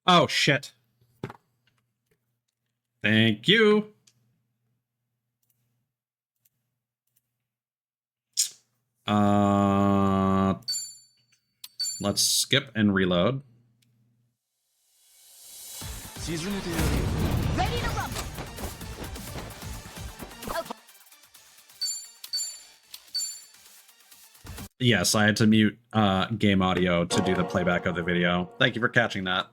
Oh, shit. Thank you. Let's skip and reload. Ready to rumble. Yes, I had to mute game audio to do the playback of the video. Thank you for catching that.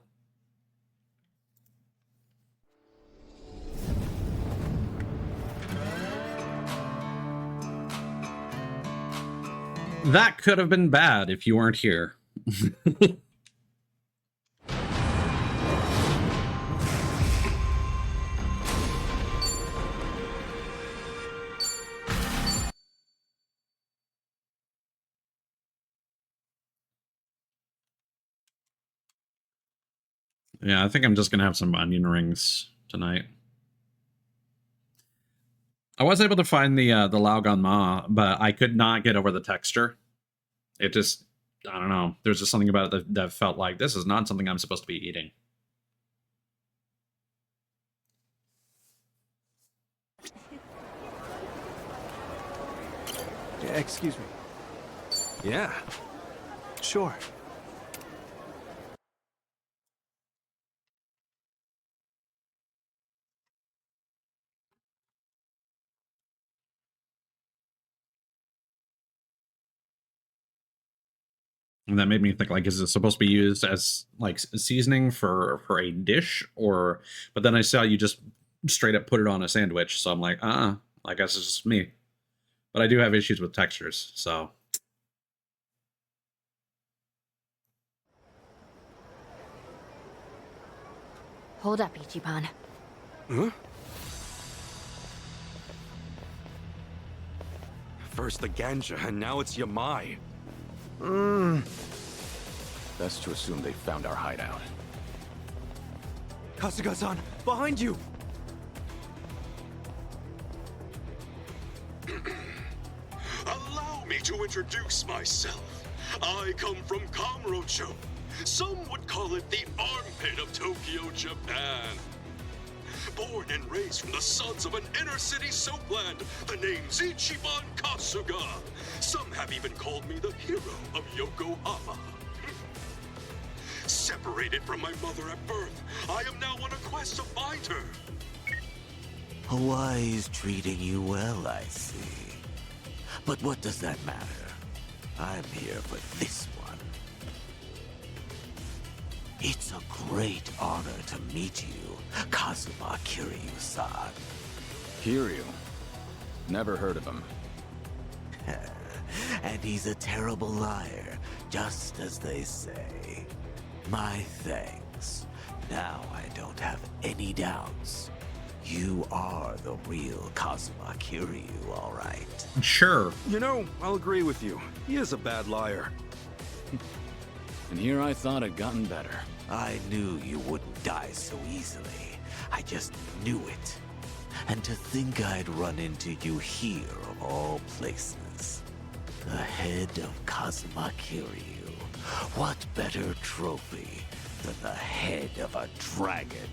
That could have been bad if you weren't here. Yeah, I think I'm just gonna have some onion rings tonight. I was able to find the Lao Gan Ma, but I could not get over the texture. It just, I don't know. There's just something about it that felt like this is not something I'm supposed to be eating. Excuse me. Yeah. Sure. And that made me think, like, is it supposed to be used as like seasoning for a dish, or? But then I saw you just straight up put it on a sandwich, so I'm like, I guess it's just me. But I do have issues with textures, so. Hold up, Ichiban. Huh? First the Ganja, and now it's Yamai. Best to assume they found our hideout. Kasuga-san, behind you! Allow me to introduce myself. I come from Kamurocho. Some would call it the armpit of Tokyo, Japan. Born and raised from the sons of an inner-city soapland, the name's Ichiban Kasuga. Some have even called me the hero of Yokohama. Separated from my mother at birth, I am now on a quest to find her. Hawaii's treating you well, I see. But what does that matter? I'm here for this one. It's a great honor to meet you, Kazuma Kiryu-san. Kiryu? Never heard of him. And he's a terrible liar, just as they say. My thanks. Now I don't have any doubts. You are the real Kazuma Kiryu, all right? Sure. You know, I'll agree with you. He is a bad liar. And here I thought I'd gotten better. I knew you wouldn't die so easily. I just knew it. And to think I'd run into you here of all places. The head of Kazuma Kiryu. What better trophy than the head of a dragon?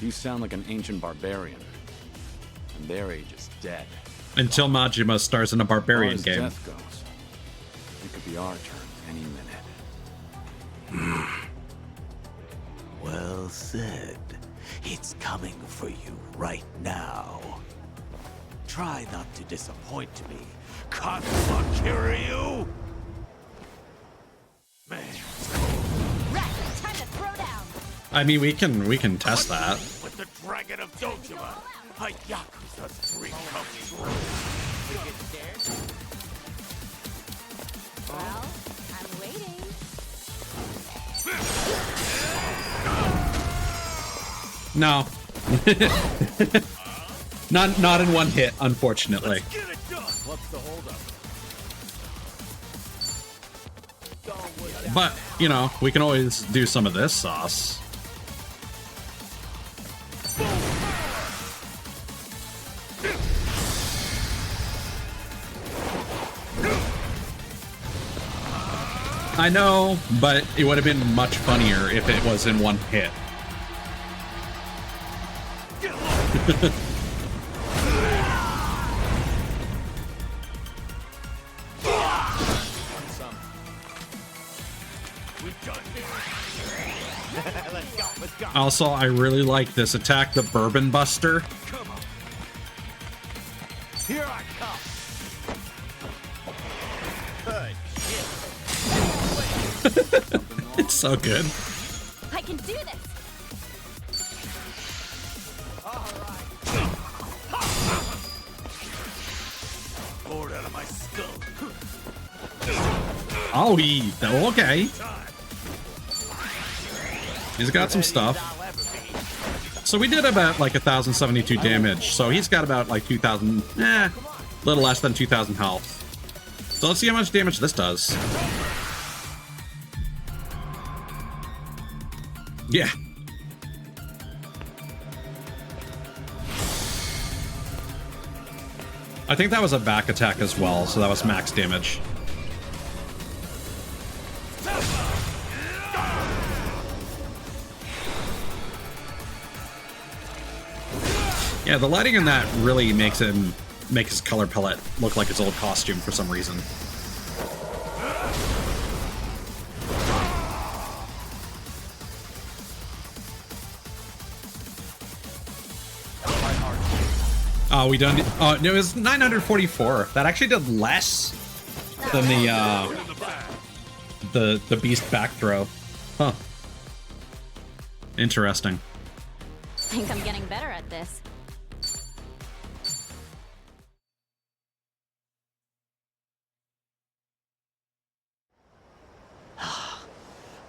You sound like an ancient barbarian. And their age is dead. Until Majima stars in a barbarian As game. death goes, it could be our turn any minute. Well said. It's coming for you right now. Try not to disappoint me, Kazuma Kiryu! Man, Right, time to throw down. I mean, we can test that. with the Dragon of Dojima, a Yakuza's dream come true. Well, I'm waiting. No. not in one hit, unfortunately. Get it done! What's the holdup? But, you know, we can always do some of this sauce. I know, but it would have been much funnier if it was in one hit. Also, I really like this attack, the Bourbon Buster. Come on. Here I come. It's so good. I can do this. Bored out of my skull. Oh, okay. He's got some stuff. So we did about like 1,072 damage. So he's got about like 2,000, little less than 2,000 health. So let's see how much damage this does. Yeah. I think that was a back attack as well, so that was max damage. Yeah, the lighting in that really makes his color palette look like his old costume for some reason. Oh, we done. Oh, no, it was 944. That actually did less than the beast back throw. Huh. Interesting. Think I'm getting better at this.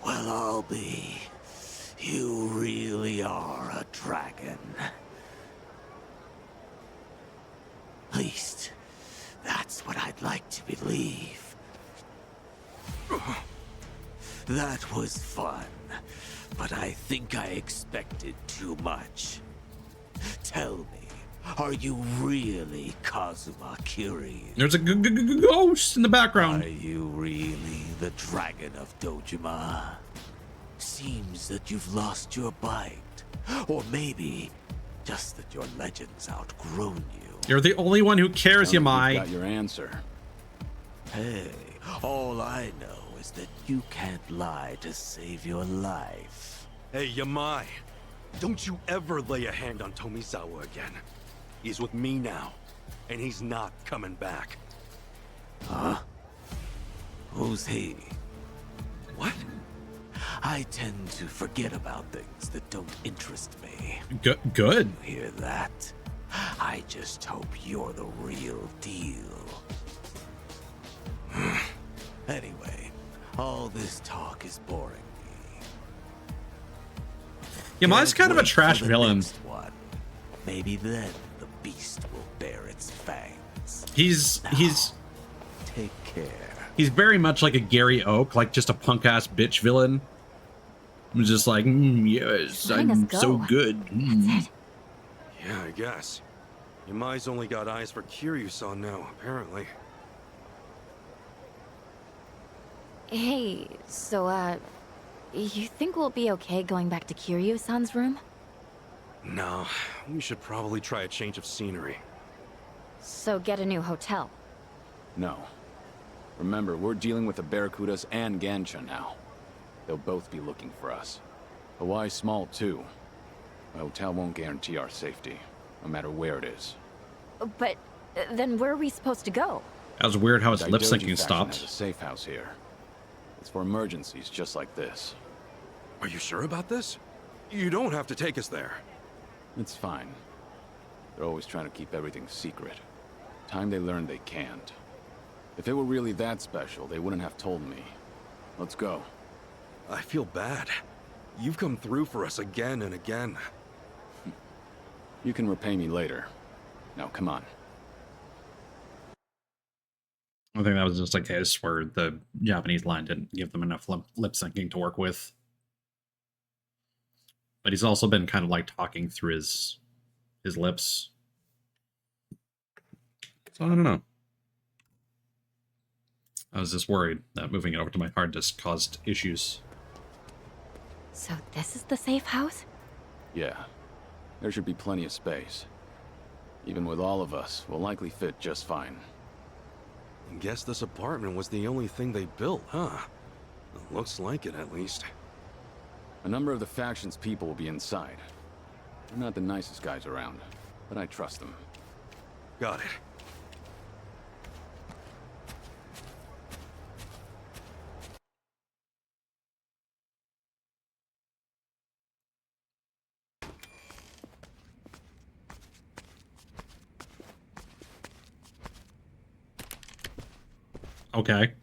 Well, I'll be. You really are a dragon. At least, that's what I'd like to believe. That was fun, but I think I expected too much. Tell me, are you really Kazuma Kiryu? There's a ghost in the background. Are you really the dragon of Dojima? Seems that you've lost your bite. Or maybe just that your legend's outgrown you. You're the only one who cares, Yamai. Got your answer. Hey, all I know is that you can't lie to save your life. Hey, Yamai. Don't you ever lay a hand on Tomizawa again. He's with me now, and he's not coming back. Huh? Who's he? What? I tend to forget about things that don't interest me. Good. Hear that? I just hope you're the real deal. Anyway, all this talk is boring me. Yamai's Can't kind of a wait trash for the villain. next one. Maybe then the beast will bare its fangs. He's Take care. he's very much like a Gary Oak, like just a punk ass bitch villain. I'm just like, yes, Letting us I'm go. so good. That's it. Yeah, I guess. Yamai's only got eyes for Kiryu-san now, apparently. Hey, so, you think we'll be okay going back to Kiryu-san's room? No, we should probably try a change of scenery. So get a new hotel. No. Remember, we're dealing with the Barracudas and Gansha now. They'll both be looking for us. Hawaii's small, too. A hotel won't guarantee our safety, no matter where it is. But then where are we supposed to go? That was weird how his Daidoji lip syncing faction stopped. has a safe house here. It's for emergencies just like this. Are you sure about this? You don't have to take us there. It's fine. They're always trying to keep everything secret. Time they learn they can't. If it were really that special, they wouldn't have told me. Let's go. I feel bad. You've come through for us again and again. You can repay me later. Now, come on. I think that was just a case where the Japanese line didn't give them enough lip syncing to work with. But he's also been kind of like talking through his lips. So I don't know. I was just worried that moving it over to my hard disk caused issues. So this is the safe house? Yeah. There should be plenty of space. Even with all of us, we'll likely fit just fine. I guess this apartment was the only thing they built, huh? Looks like it, at least. A number of the faction's people will be inside. They're not the nicest guys around, but I trust them. Got it. Okay.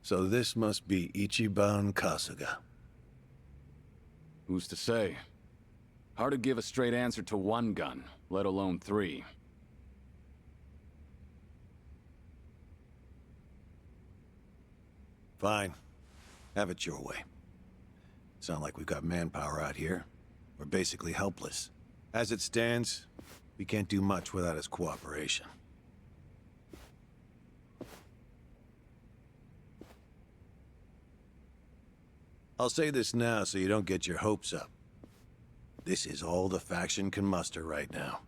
So this must be Ichiban Kasuga. Who's to say? Hard to give a straight answer to one gun, let alone 3. Fine. Have it your way. Sound like we've got manpower out here. We're basically helpless. As it stands, we can't do much without his cooperation. I'll say this now so you don't get your hopes up. This is all the faction can muster right now.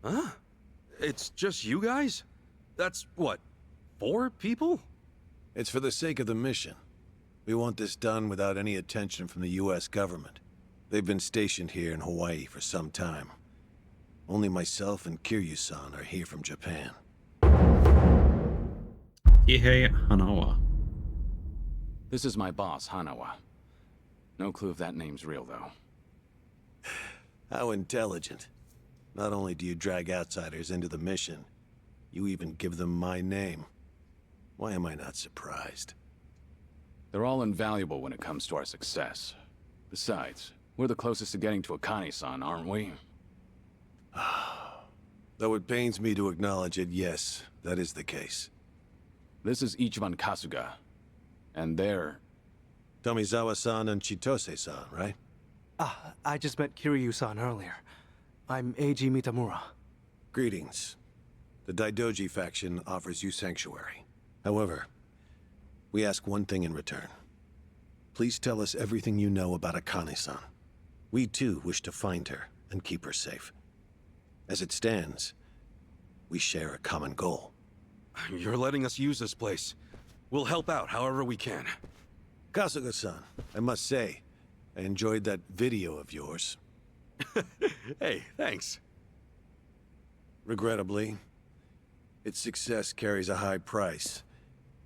Huh? It's just you guys? That's, what, 4 people? It's for the sake of the mission. We want this done without any attention from the US government. They've been stationed here in Hawaii for some time. Only myself and Kiryu-san are here from Japan. Ihei Hanawa. This is my boss, Hanawa. No clue if that name's real, though. How intelligent. Not only do you drag outsiders into the mission, you even give them my name. Why am I not surprised? They're all invaluable when it comes to our success. Besides, we're the closest to getting to Akane-san, aren't we? Though it pains me to acknowledge it, yes, that is the case. This is Ichiban Kasuga. And they're... Tomizawa-san and Chitose-san, right? Ah, I just met Kiryu-san earlier. I'm Eiji Mitamura. Greetings. The Daidoji faction offers you sanctuary. However, we ask one thing in return. Please tell us everything you know about Akane-san. We too wish to find her and keep her safe. As it stands, we share a common goal. You're letting us use this place. We'll help out however we can. Kasuga-san, I must say, I enjoyed that video of yours. Hey, thanks. Regrettably, its success carries a high price.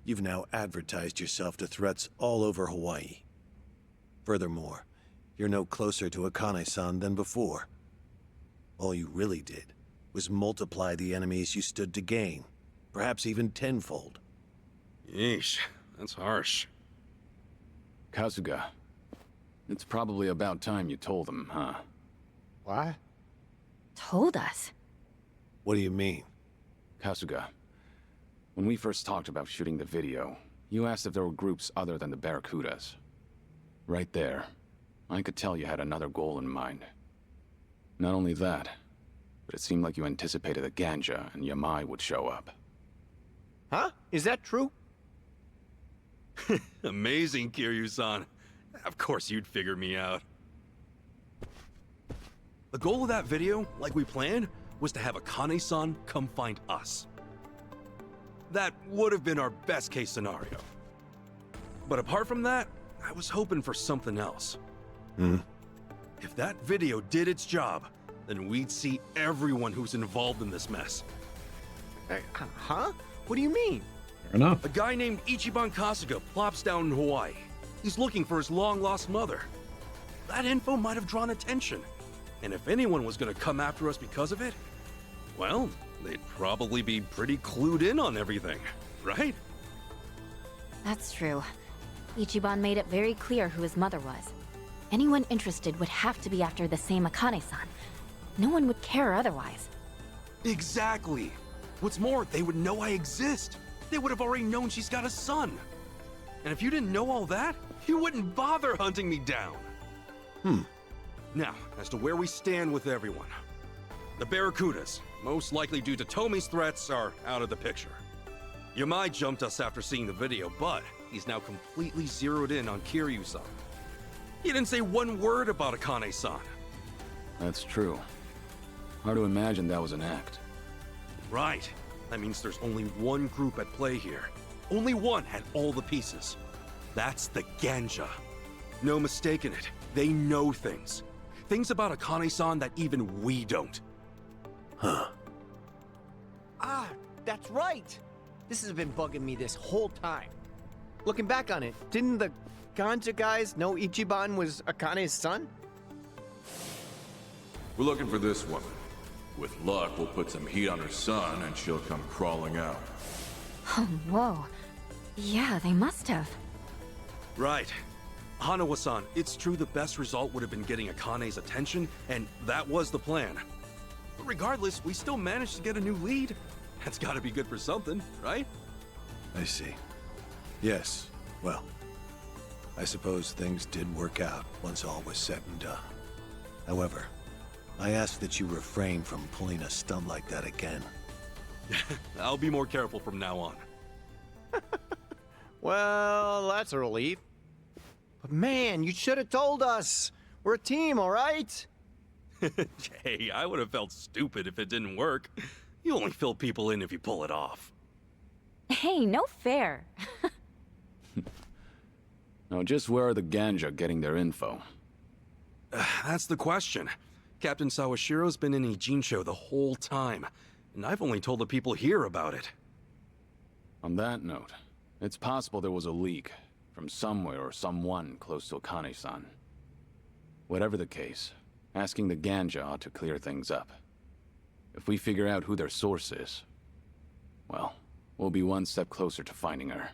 You've now advertised yourself to threats all over Hawaii. Furthermore, you're no closer to Akane-san than before. All you really did was multiply the enemies you stood to gain, perhaps even tenfold. Yeesh, that's harsh. Kasuga. It's probably about time you told them, huh? What? Told us? What do you mean? Kasuga. When we first talked about shooting the video, you asked if there were groups other than the Barracudas. Right there, I could tell you had another goal in mind. Not only that, but it seemed like you anticipated that Ganja and Yamai would show up. Huh? Is that true? Amazing, Kiryu-san. Of course you'd figure me out. The goal of that video, like we planned, was to have Akane-san come find us. That would have been our best case scenario. But apart from that, I was hoping for something else. If that video did its job, then we'd see everyone who's involved in this mess. Huh? What do you mean? Fair enough. A guy named Ichiban Kasuga plops down in Hawaii. He's looking for his long-lost mother. That info might have drawn attention. And if anyone was gonna come after us because of it, well, they'd probably be pretty clued in on everything, right? That's true. Ichiban made it very clear who his mother was. Anyone interested would have to be after the same Akane-san. No one would care otherwise. Exactly. What's more, they would know I exist. They would have already known she's got a son. And if you didn't know all that, you wouldn't bother hunting me down. Now, as to where we stand with everyone. The Barracudas, most likely due to Tomi's threats, are out of the picture. Yamai jumped us after seeing the video, but he's now completely zeroed in on Kiryu-san. He didn't say one word about Akane-san. That's true. Hard to imagine that was an act. Right. That means there's only one group at play here. Only one had all the pieces. That's the Ganja. No mistaking it. They know things. Things about Akane-san that even we don't. Huh. Ah, that's right! This has been bugging me this whole time. Looking back on it, didn't the Ganja guys know Ichiban was Akane's son? We're looking for this woman. With luck, we'll put some heat on her son and she'll come crawling out. Oh, whoa. Yeah, they must have. Right. Hanawa-san, it's true the best result would have been getting Akane's attention, and that was the plan. But regardless, we still managed to get a new lead. That's gotta be good for something, right? I see. Yes, well, I suppose things did work out once all was said and done. However, I ask that you refrain from pulling a stunt like that again. I'll be more careful from now on. Well, that's a relief. But man, you should have told us. We're a team, all right? Hey, I would have felt stupid if it didn't work. You only fill people in if you pull it off. Hey, no fair. Now, just where are the Ganja getting their info? That's the question. Captain Sawashiro's been in Ijincho the whole time, and I've only told the people here about it. On that note, it's possible there was a leak from somewhere or someone close to Akane-san. Whatever the case, asking the Ganja ought to clear things up. If we figure out who their source is, well, we'll be one step closer to finding her.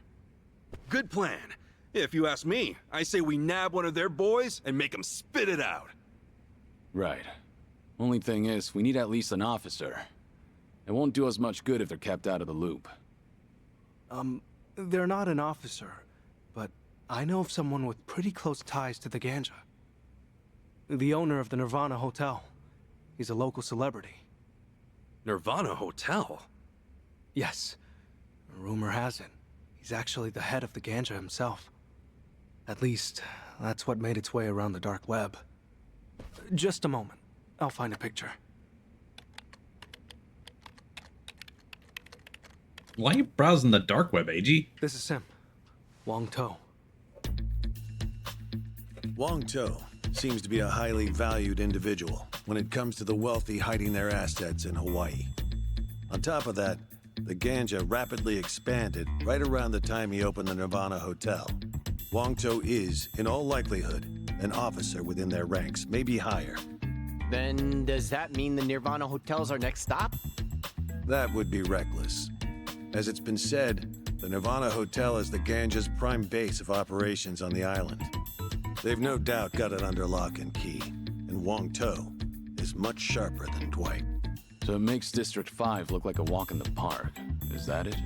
Good plan. If you ask me, I say we nab one of their boys and make them spit it out. Right. Only thing is, we need at least an officer. It won't do us much good if they're kept out of the loop. They're not an officer, but I know of someone with pretty close ties to the Ganja. The owner of the Nirvana Hotel. He's a local celebrity. Nirvana Hotel? Yes. Rumor has it, he's actually the head of the Ganja himself. At least, that's what made its way around the dark web. Just a moment. I'll find a picture. Why are you browsing the dark web, AG? This is him. Wong To. Wong To seems to be a highly valued individual when it comes to the wealthy hiding their assets in Hawaii. On top of that, the Ganja rapidly expanded right around the time he opened the Nirvana Hotel. Wong To is, in all likelihood, an officer within their ranks, maybe higher. Then does that mean the Nirvana Hotel's our next stop? That would be reckless. As it's been said, the Nirvana Hotel is the Ganja's prime base of operations on the island. They've no doubt got it under lock and key, and Wong To is much sharper than Dwight. So it makes District 5 look like a walk in the park. Is that it?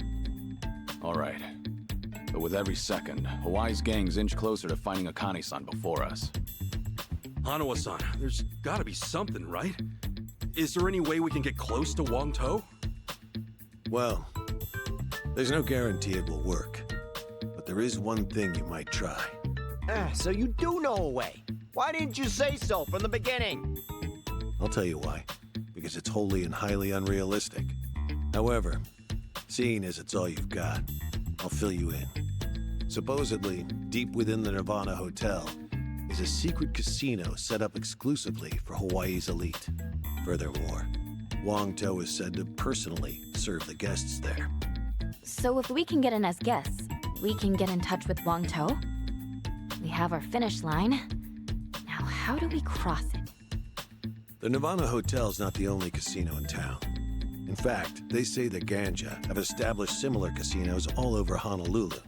All right. But with every second, Hawaii's gangs inch closer to finding Akane-san before us. Hanawa-san, there's gotta be something, right? Is there any way we can get close to Wong To? Well, there's no guarantee it will work. But there is one thing you might try. So you do know a way. Why didn't you say so from the beginning? I'll tell you why. Because it's wholly and highly unrealistic. However, seeing as it's all you've got, I'll fill you in. Supposedly, deep within the Nirvana Hotel is a secret casino set up exclusively for Hawaii's elite. Furthermore, Wong To is said to personally serve the guests there. So if we can get in as guests, we can get in touch with Wong To? We have our finish line. Now how do we cross it? The Nirvana Hotel's not the only casino in town. In fact, they say the Ganja have established similar casinos all over Honolulu.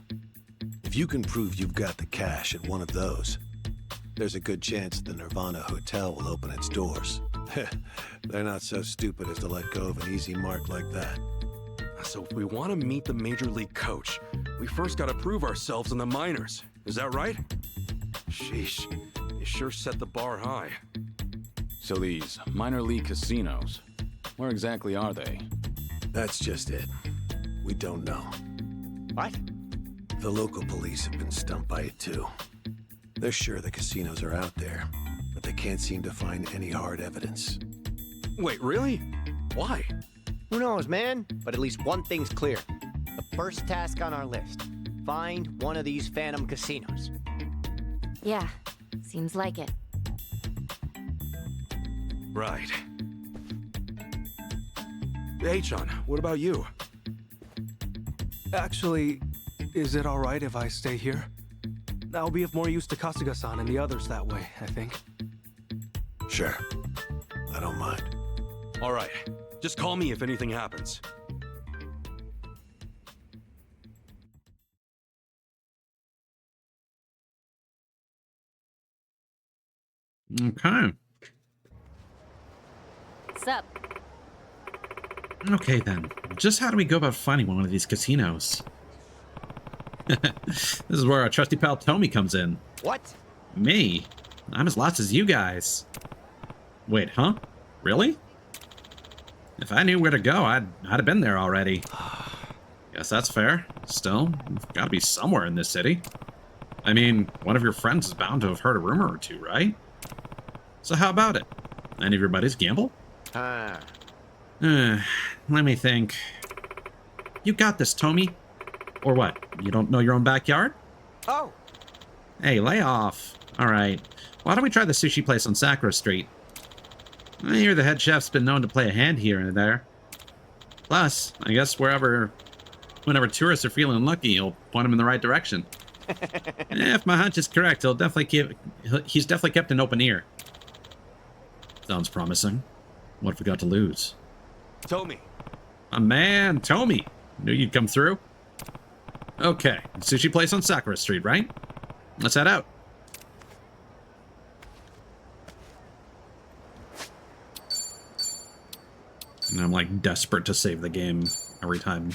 If you can prove you've got the cash at one of those, there's a good chance the Nirvana Hotel will open its doors. They're not so stupid as to let go of an easy mark like that. So if we want to meet the Major League coach, we first gotta prove ourselves in the minors. Is that right? Sheesh, you sure set the bar high. So these minor league casinos, where exactly are they? That's just it. We don't know. What? The local police have been stumped by it too. They're sure the casinos are out there, but they can't seem to find any hard evidence. Wait, really? Why? Who knows, man? But at least one thing's clear. The first task on our list. Find one of these phantom casinos. Yeah, seems like it. Right. Hey, Sean, what about you? Actually, is it alright if I stay here? I'll be of more use to Kasuga-san and the others that way, I think. Sure. I don't mind. All right. Just call me if anything happens. Okay. Sup? Okay then. Just how do we go about finding one of these casinos? This is where our trusty pal Tommy comes in. What? Me? I'm as lost as you guys. Wait, huh? Really? If I knew where to go, I'd have been there already. Guess that's fair. Still, you've got to be somewhere in this city. I mean, one of your friends is bound to have heard a rumor or two, right? So how about it? Any of your buddies gamble? Ah. Let me think. You got this, Tommy. Or what? You don't know your own backyard? Oh! Hey, lay off. Alright. Why don't we try the sushi place on Sakura Street? I hear the head chef's been known to play a hand here and there. Plus, I guess whenever tourists are feeling lucky, he'll point them in the right direction. If my hunch is correct, he's definitely kept an open ear. Sounds promising. What have we got to lose? Tommy. A man, Tommy. Knew you'd come through. Okay, sushi place on Sakura Street, right? Let's head out. And I'm like desperate to save the game every time.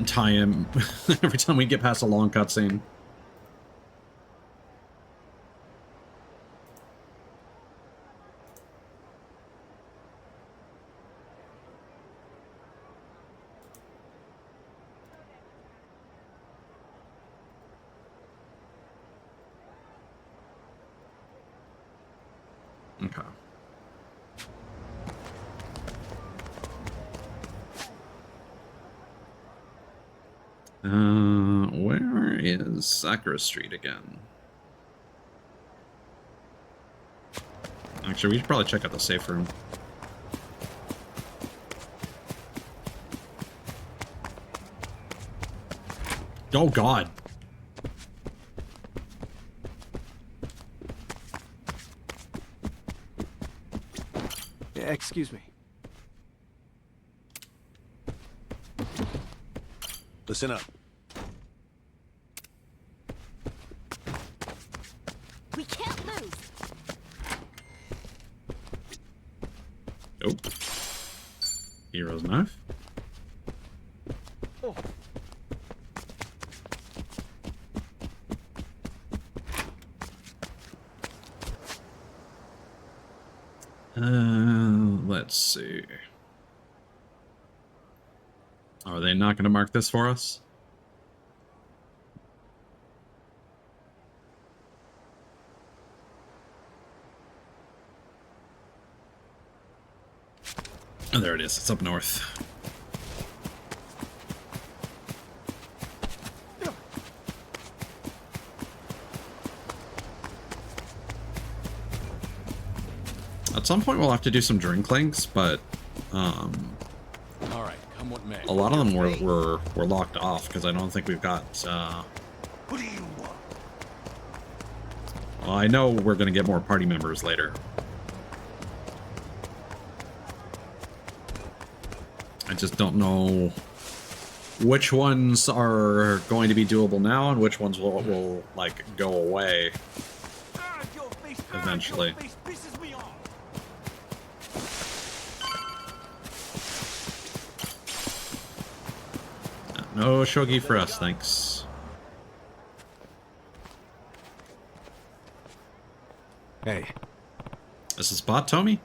Every time we get past a long cutscene. Okay. Where is Sakura Street again? Actually, we should probably check out the safe room. Oh, God. Excuse me. Listen up. We can't lose. Oh. Hero's knife. Oh. Let's see. Are they not going to mark this for us? Oh, there it is. It's up north. At some point we'll have to do some drink links, but All right, come what may. a lot of them were locked off because I don't think we've got What do you want? well, I know we're gonna get more party members later. I just don't know which ones are going to be doable now and which ones will like go away eventually. No shogi for us, thanks. Hey. This is spot, Tommy?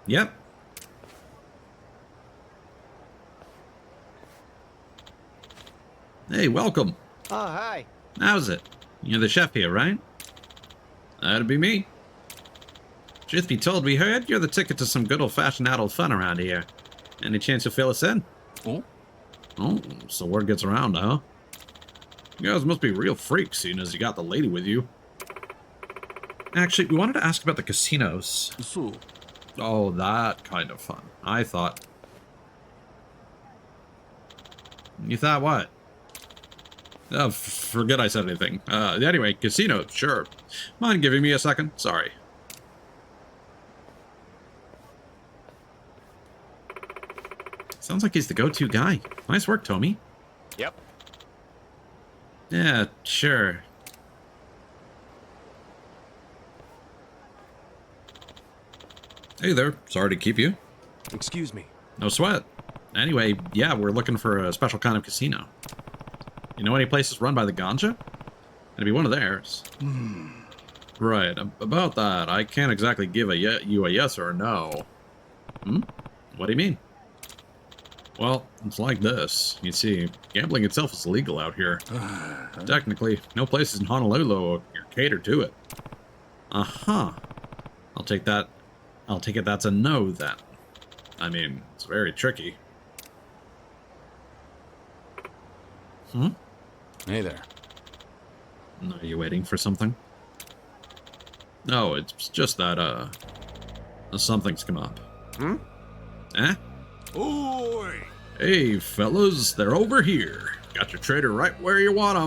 Yep. Hey, welcome. Oh, hi. How's it? You're the chef here, right? That'd be me. Truth be told, we heard you're the ticket to some good old-fashioned adult fun around here. Any chance you'll fill us in? Oh, so word gets around, huh? You guys must be real freaks, seeing as you got the lady with you. Actually, we wanted to ask about the casinos. Oh, that kind of fun. I thought... You thought what? Oh, forget I said anything. Anyway, casino, sure. Mind giving me a second? Sorry. Sounds like he's the go-to guy. Nice work, Tommy. Yep. Yeah, sure. Hey there. Sorry to keep you. Excuse me. No sweat. Anyway, yeah, we're looking for a special kind of casino. You know any places run by the Ganja? It'd be one of theirs. Right, about that, I can't exactly give you a yes or a no. What do you mean? Well, it's like this. You see, gambling itself is illegal out here. Technically, no places in Honolulu are catered to it. Uh-huh. I'll take it that's a no, then. I mean, it's very tricky. Hey there. Are you waiting for something? No, it's just that, something's come up. Eh? Oi! Hey, fellas, they're over here. Got your trader right where you want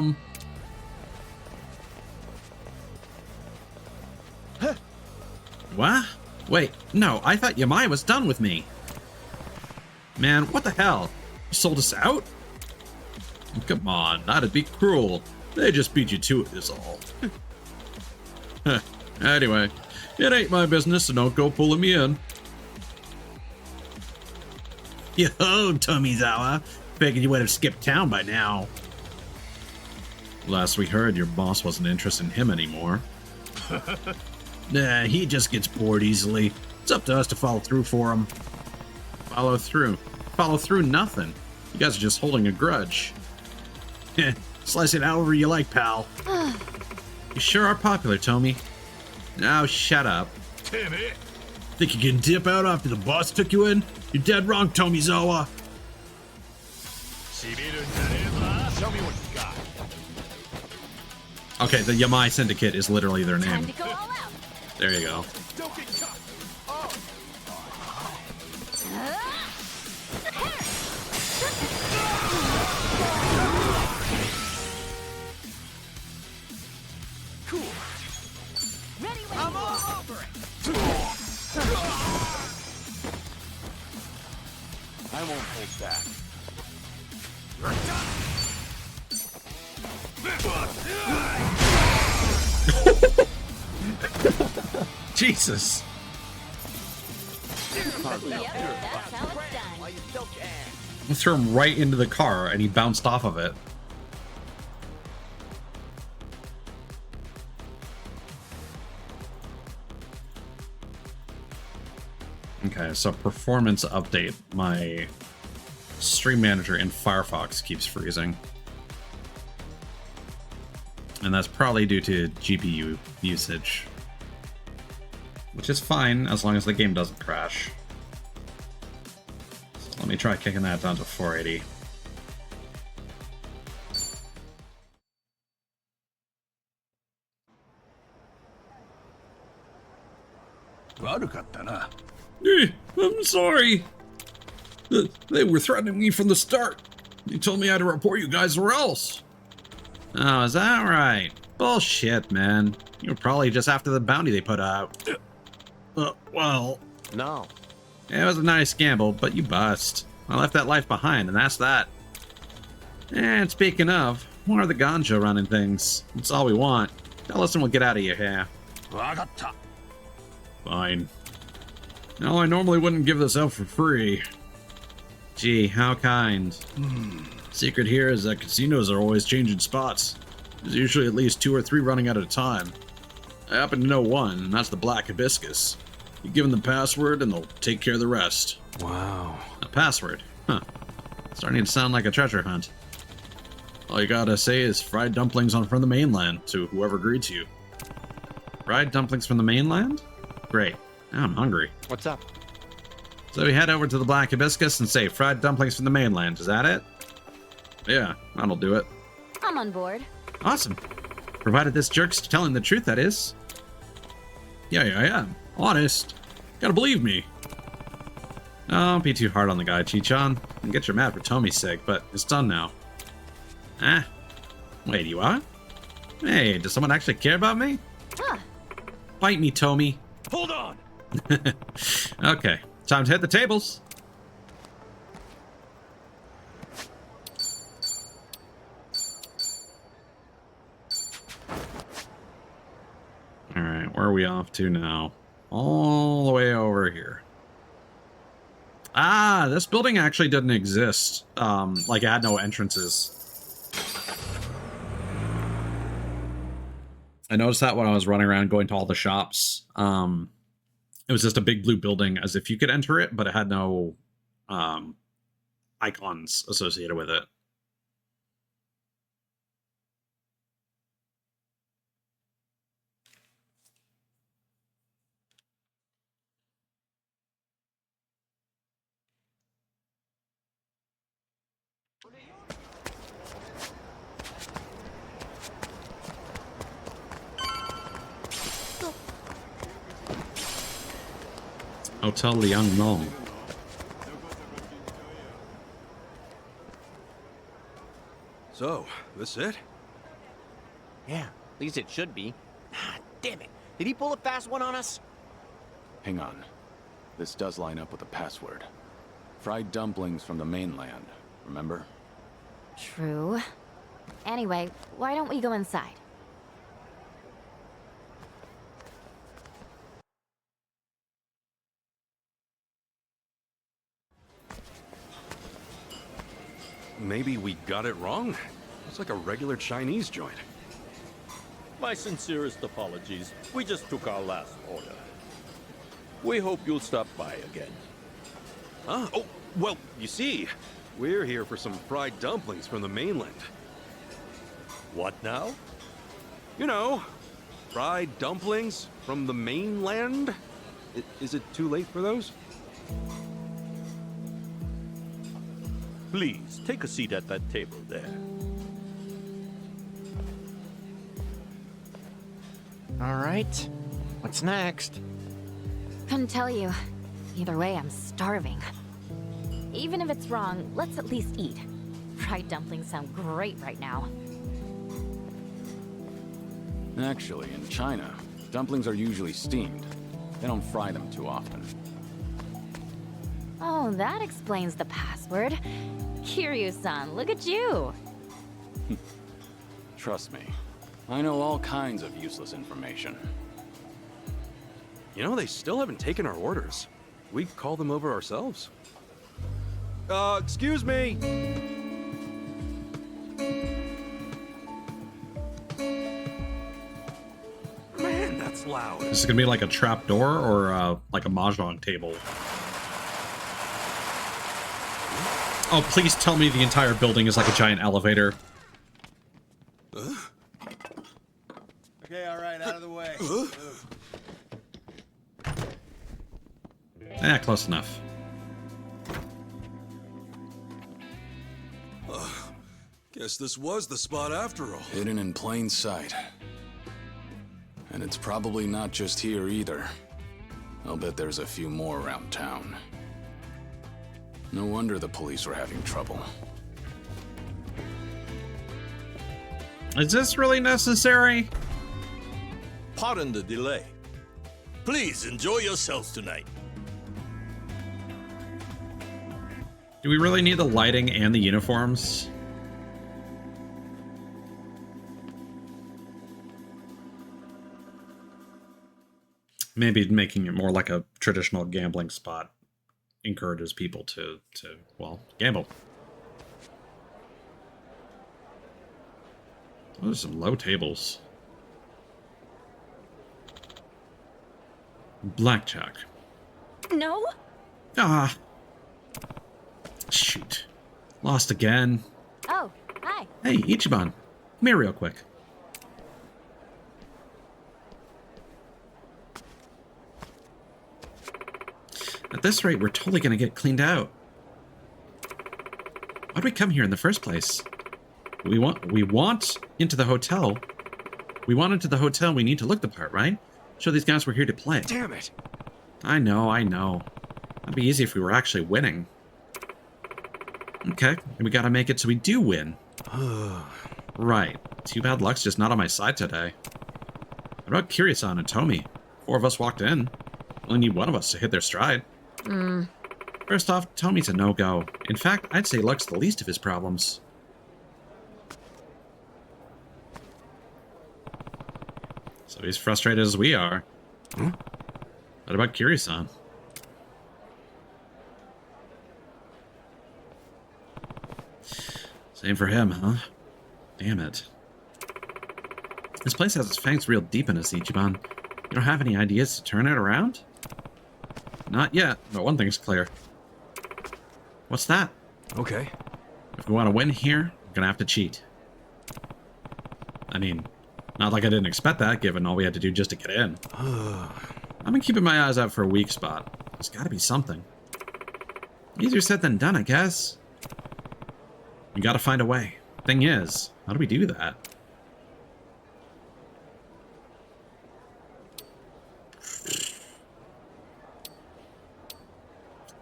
them. What? Wait, no, I thought Yamai was done with me. Man, what the hell? You sold us out? Come on, that'd be cruel. They just beat you to it is all. Anyway, it ain't my business, so don't go pulling me in. Yo, Tomizawa. Figured you would have skipped town by now. Last we heard, your boss wasn't interested in him anymore. Nah, he just gets bored easily. It's up to us to follow through for him. Follow through? Follow through nothing. You guys are just holding a grudge. Slice it however you like, pal. You sure are popular, Tommy. Now shut up. Timmy! Think you can dip out after the boss took you in? You're dead wrong, Tomizawa. Show me what you got. Okay, the Yamai Syndicate is literally their Time name. to go all out. There you go. Don't get caught. Cool. Ready when I'm you all are. over it. I won't hold back. Jesus. Yep, that's how it's done. While you still can. I threw him right into the car and he bounced off of it. Okay, so performance update. My stream manager in Firefox keeps freezing. And that's probably due to GPU usage. Which is fine as long as the game doesn't crash. So let me try kicking that down to 480. I'm sorry. They were threatening me from the start. They told me I had to report you guys or else. Oh, is that right? Bullshit, man. You were probably just after the bounty they put out. Well, No. it was a nice gamble, but you bust. I left that life behind, and that's that. And speaking of, more of the ganja running things. That's all we want. Tell us and we'll get out of your hair. Fine. No, I normally wouldn't give this out for free. Gee, how kind. Secret here is that casinos are always changing spots. There's usually at least 2 or 3 running at a time. I happen to know one, and that's the Black Hibiscus. You give them the password, and they'll take care of the rest. Wow. A password? Huh. Starting to sound like a treasure hunt. All you gotta say is fried dumplings from the mainland to whoever greets you. Fried dumplings from the mainland? Great. Now I'm hungry. What's up? So we head over to the Black Hibiscus and say fried dumplings from the mainland. Is that it? Yeah, that'll do it. I'm on board. Awesome. Provided this jerk's telling the truth, that is. Yeah. Honest. Gotta believe me. Don't be too hard on the guy, Chi-chan. And get your mad for Tomi's sake, but it's done now. Ah. Wait, you are? Hey, does someone actually care about me? Huh. Bite me, Tomi. Hold on! Okay, time to hit the tables. Alright, where are we off to now? All the way over here. Ah, this building actually didn't exist. Like, it had no entrances. I noticed that when I was running around going to all the shops. It was just a big blue building as if you could enter it, but it had no icons associated with it. Hotel Liangmong. So, this it? Yeah, at least it should be. Ah, damn it. Did he pull a fast one on us? Hang on. This does line up with the password. Fried dumplings from the mainland, remember? True. Anyway, why don't we go inside? Maybe we got it wrong? It's like a regular Chinese joint. My sincerest apologies. We just took our last order. We hope you'll stop by again. Huh? Oh, well, you see, we're here for some fried dumplings from the mainland. What now? You know, fried dumplings from the mainland? Is it too late for those? Please, take a seat at that table there. All right. What's next? Couldn't tell you. Either way, I'm starving. Even if it's wrong, let's at least eat. Fried dumplings sound great right now. Actually, in China, dumplings are usually steamed. They don't fry them too often. Oh, that explains the password. Kiryu-san, look at you! Trust me, I know all kinds of useless information. You know, they still haven't taken our orders. We call them over ourselves. Excuse me! Man, that's loud. This is gonna be like a trap door or like a mahjong table. Oh, please tell me the entire building is like a giant elevator. Okay, all right, out of the way. Eh, close enough. Guess this was the spot after all. Hidden in plain sight. And it's probably not just here either. I'll bet there's a few more around town. No wonder the police were having trouble. Is this really necessary? Pardon the delay. Please enjoy yourselves tonight. Do we really need the lighting and the uniforms? Maybe making it more like a traditional gambling spot encourages people to well, gamble. Those are some low tables. Blackjack. No? Ah. Shoot. Lost again. Oh, hi. Hi. Hey, Ichiban. Come here real quick. At this rate, we're totally gonna get cleaned out. Why'd we come here in the first place? We want into the hotel. We want into the hotel, we need to look the part, right? Show these guys we're here to play. Damn it! I know. That'd be easy if we were actually winning. Okay, and we gotta make it so we do win. Right. Too bad luck's just not on my side today. What about Kiryu-san and Tomi? 4 of us walked in. Only need 1 of us to hit their stride. First off, Tomi's a no-go. In fact, I'd say luck's the least of his problems. So he's frustrated as we are. What about Kiryu-san? Same for him, huh? Damn it. This place has its fangs real deep in us, Ichiban. You don't have any ideas to turn it around? Not yet, but one thing's clear. What's that? Okay. If we want to win here, we're gonna have to cheat. I mean, not like I didn't expect that, given all we had to do just to get in. I've been keeping my eyes out for a weak spot. There's gotta be something. Easier said than done, I guess. We gotta find a way. Thing is, how do we do that?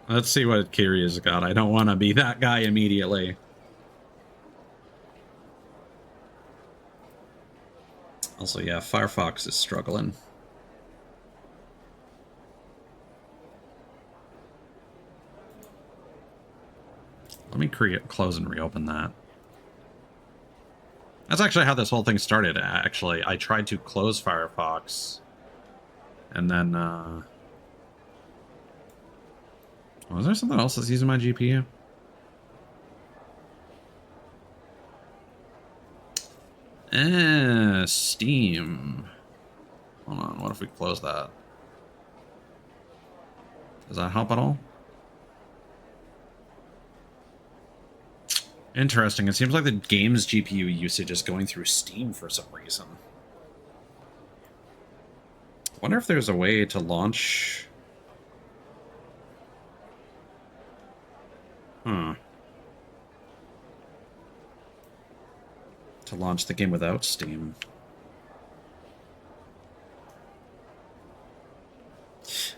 Let's see what Kiryu's got. I don't want to be that guy immediately. Also, yeah, Firefox is struggling. Let me close and reopen that. That's actually how this whole thing started, actually. I tried to close Firefox. And then, was there something else that's using my GPU? Steam. Hold on, what if we close that? Does that help at all? Interesting. It seems like the game's GPU usage is going through Steam for some reason. I wonder if there's a way to launch... To launch the game without Steam.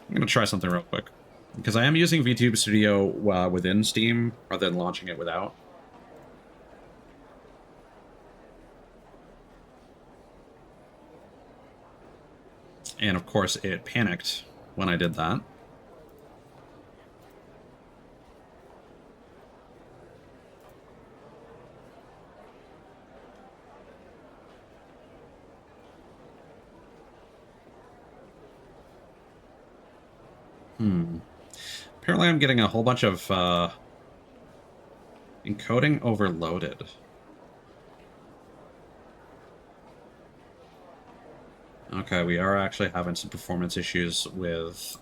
I'm going to try something real quick. Because I am using VTuber Studio within Steam, rather than launching it without. And of course, it panicked when I did that. Apparently I'm getting a whole bunch of encoding overloaded. Okay, we are actually having some performance issues with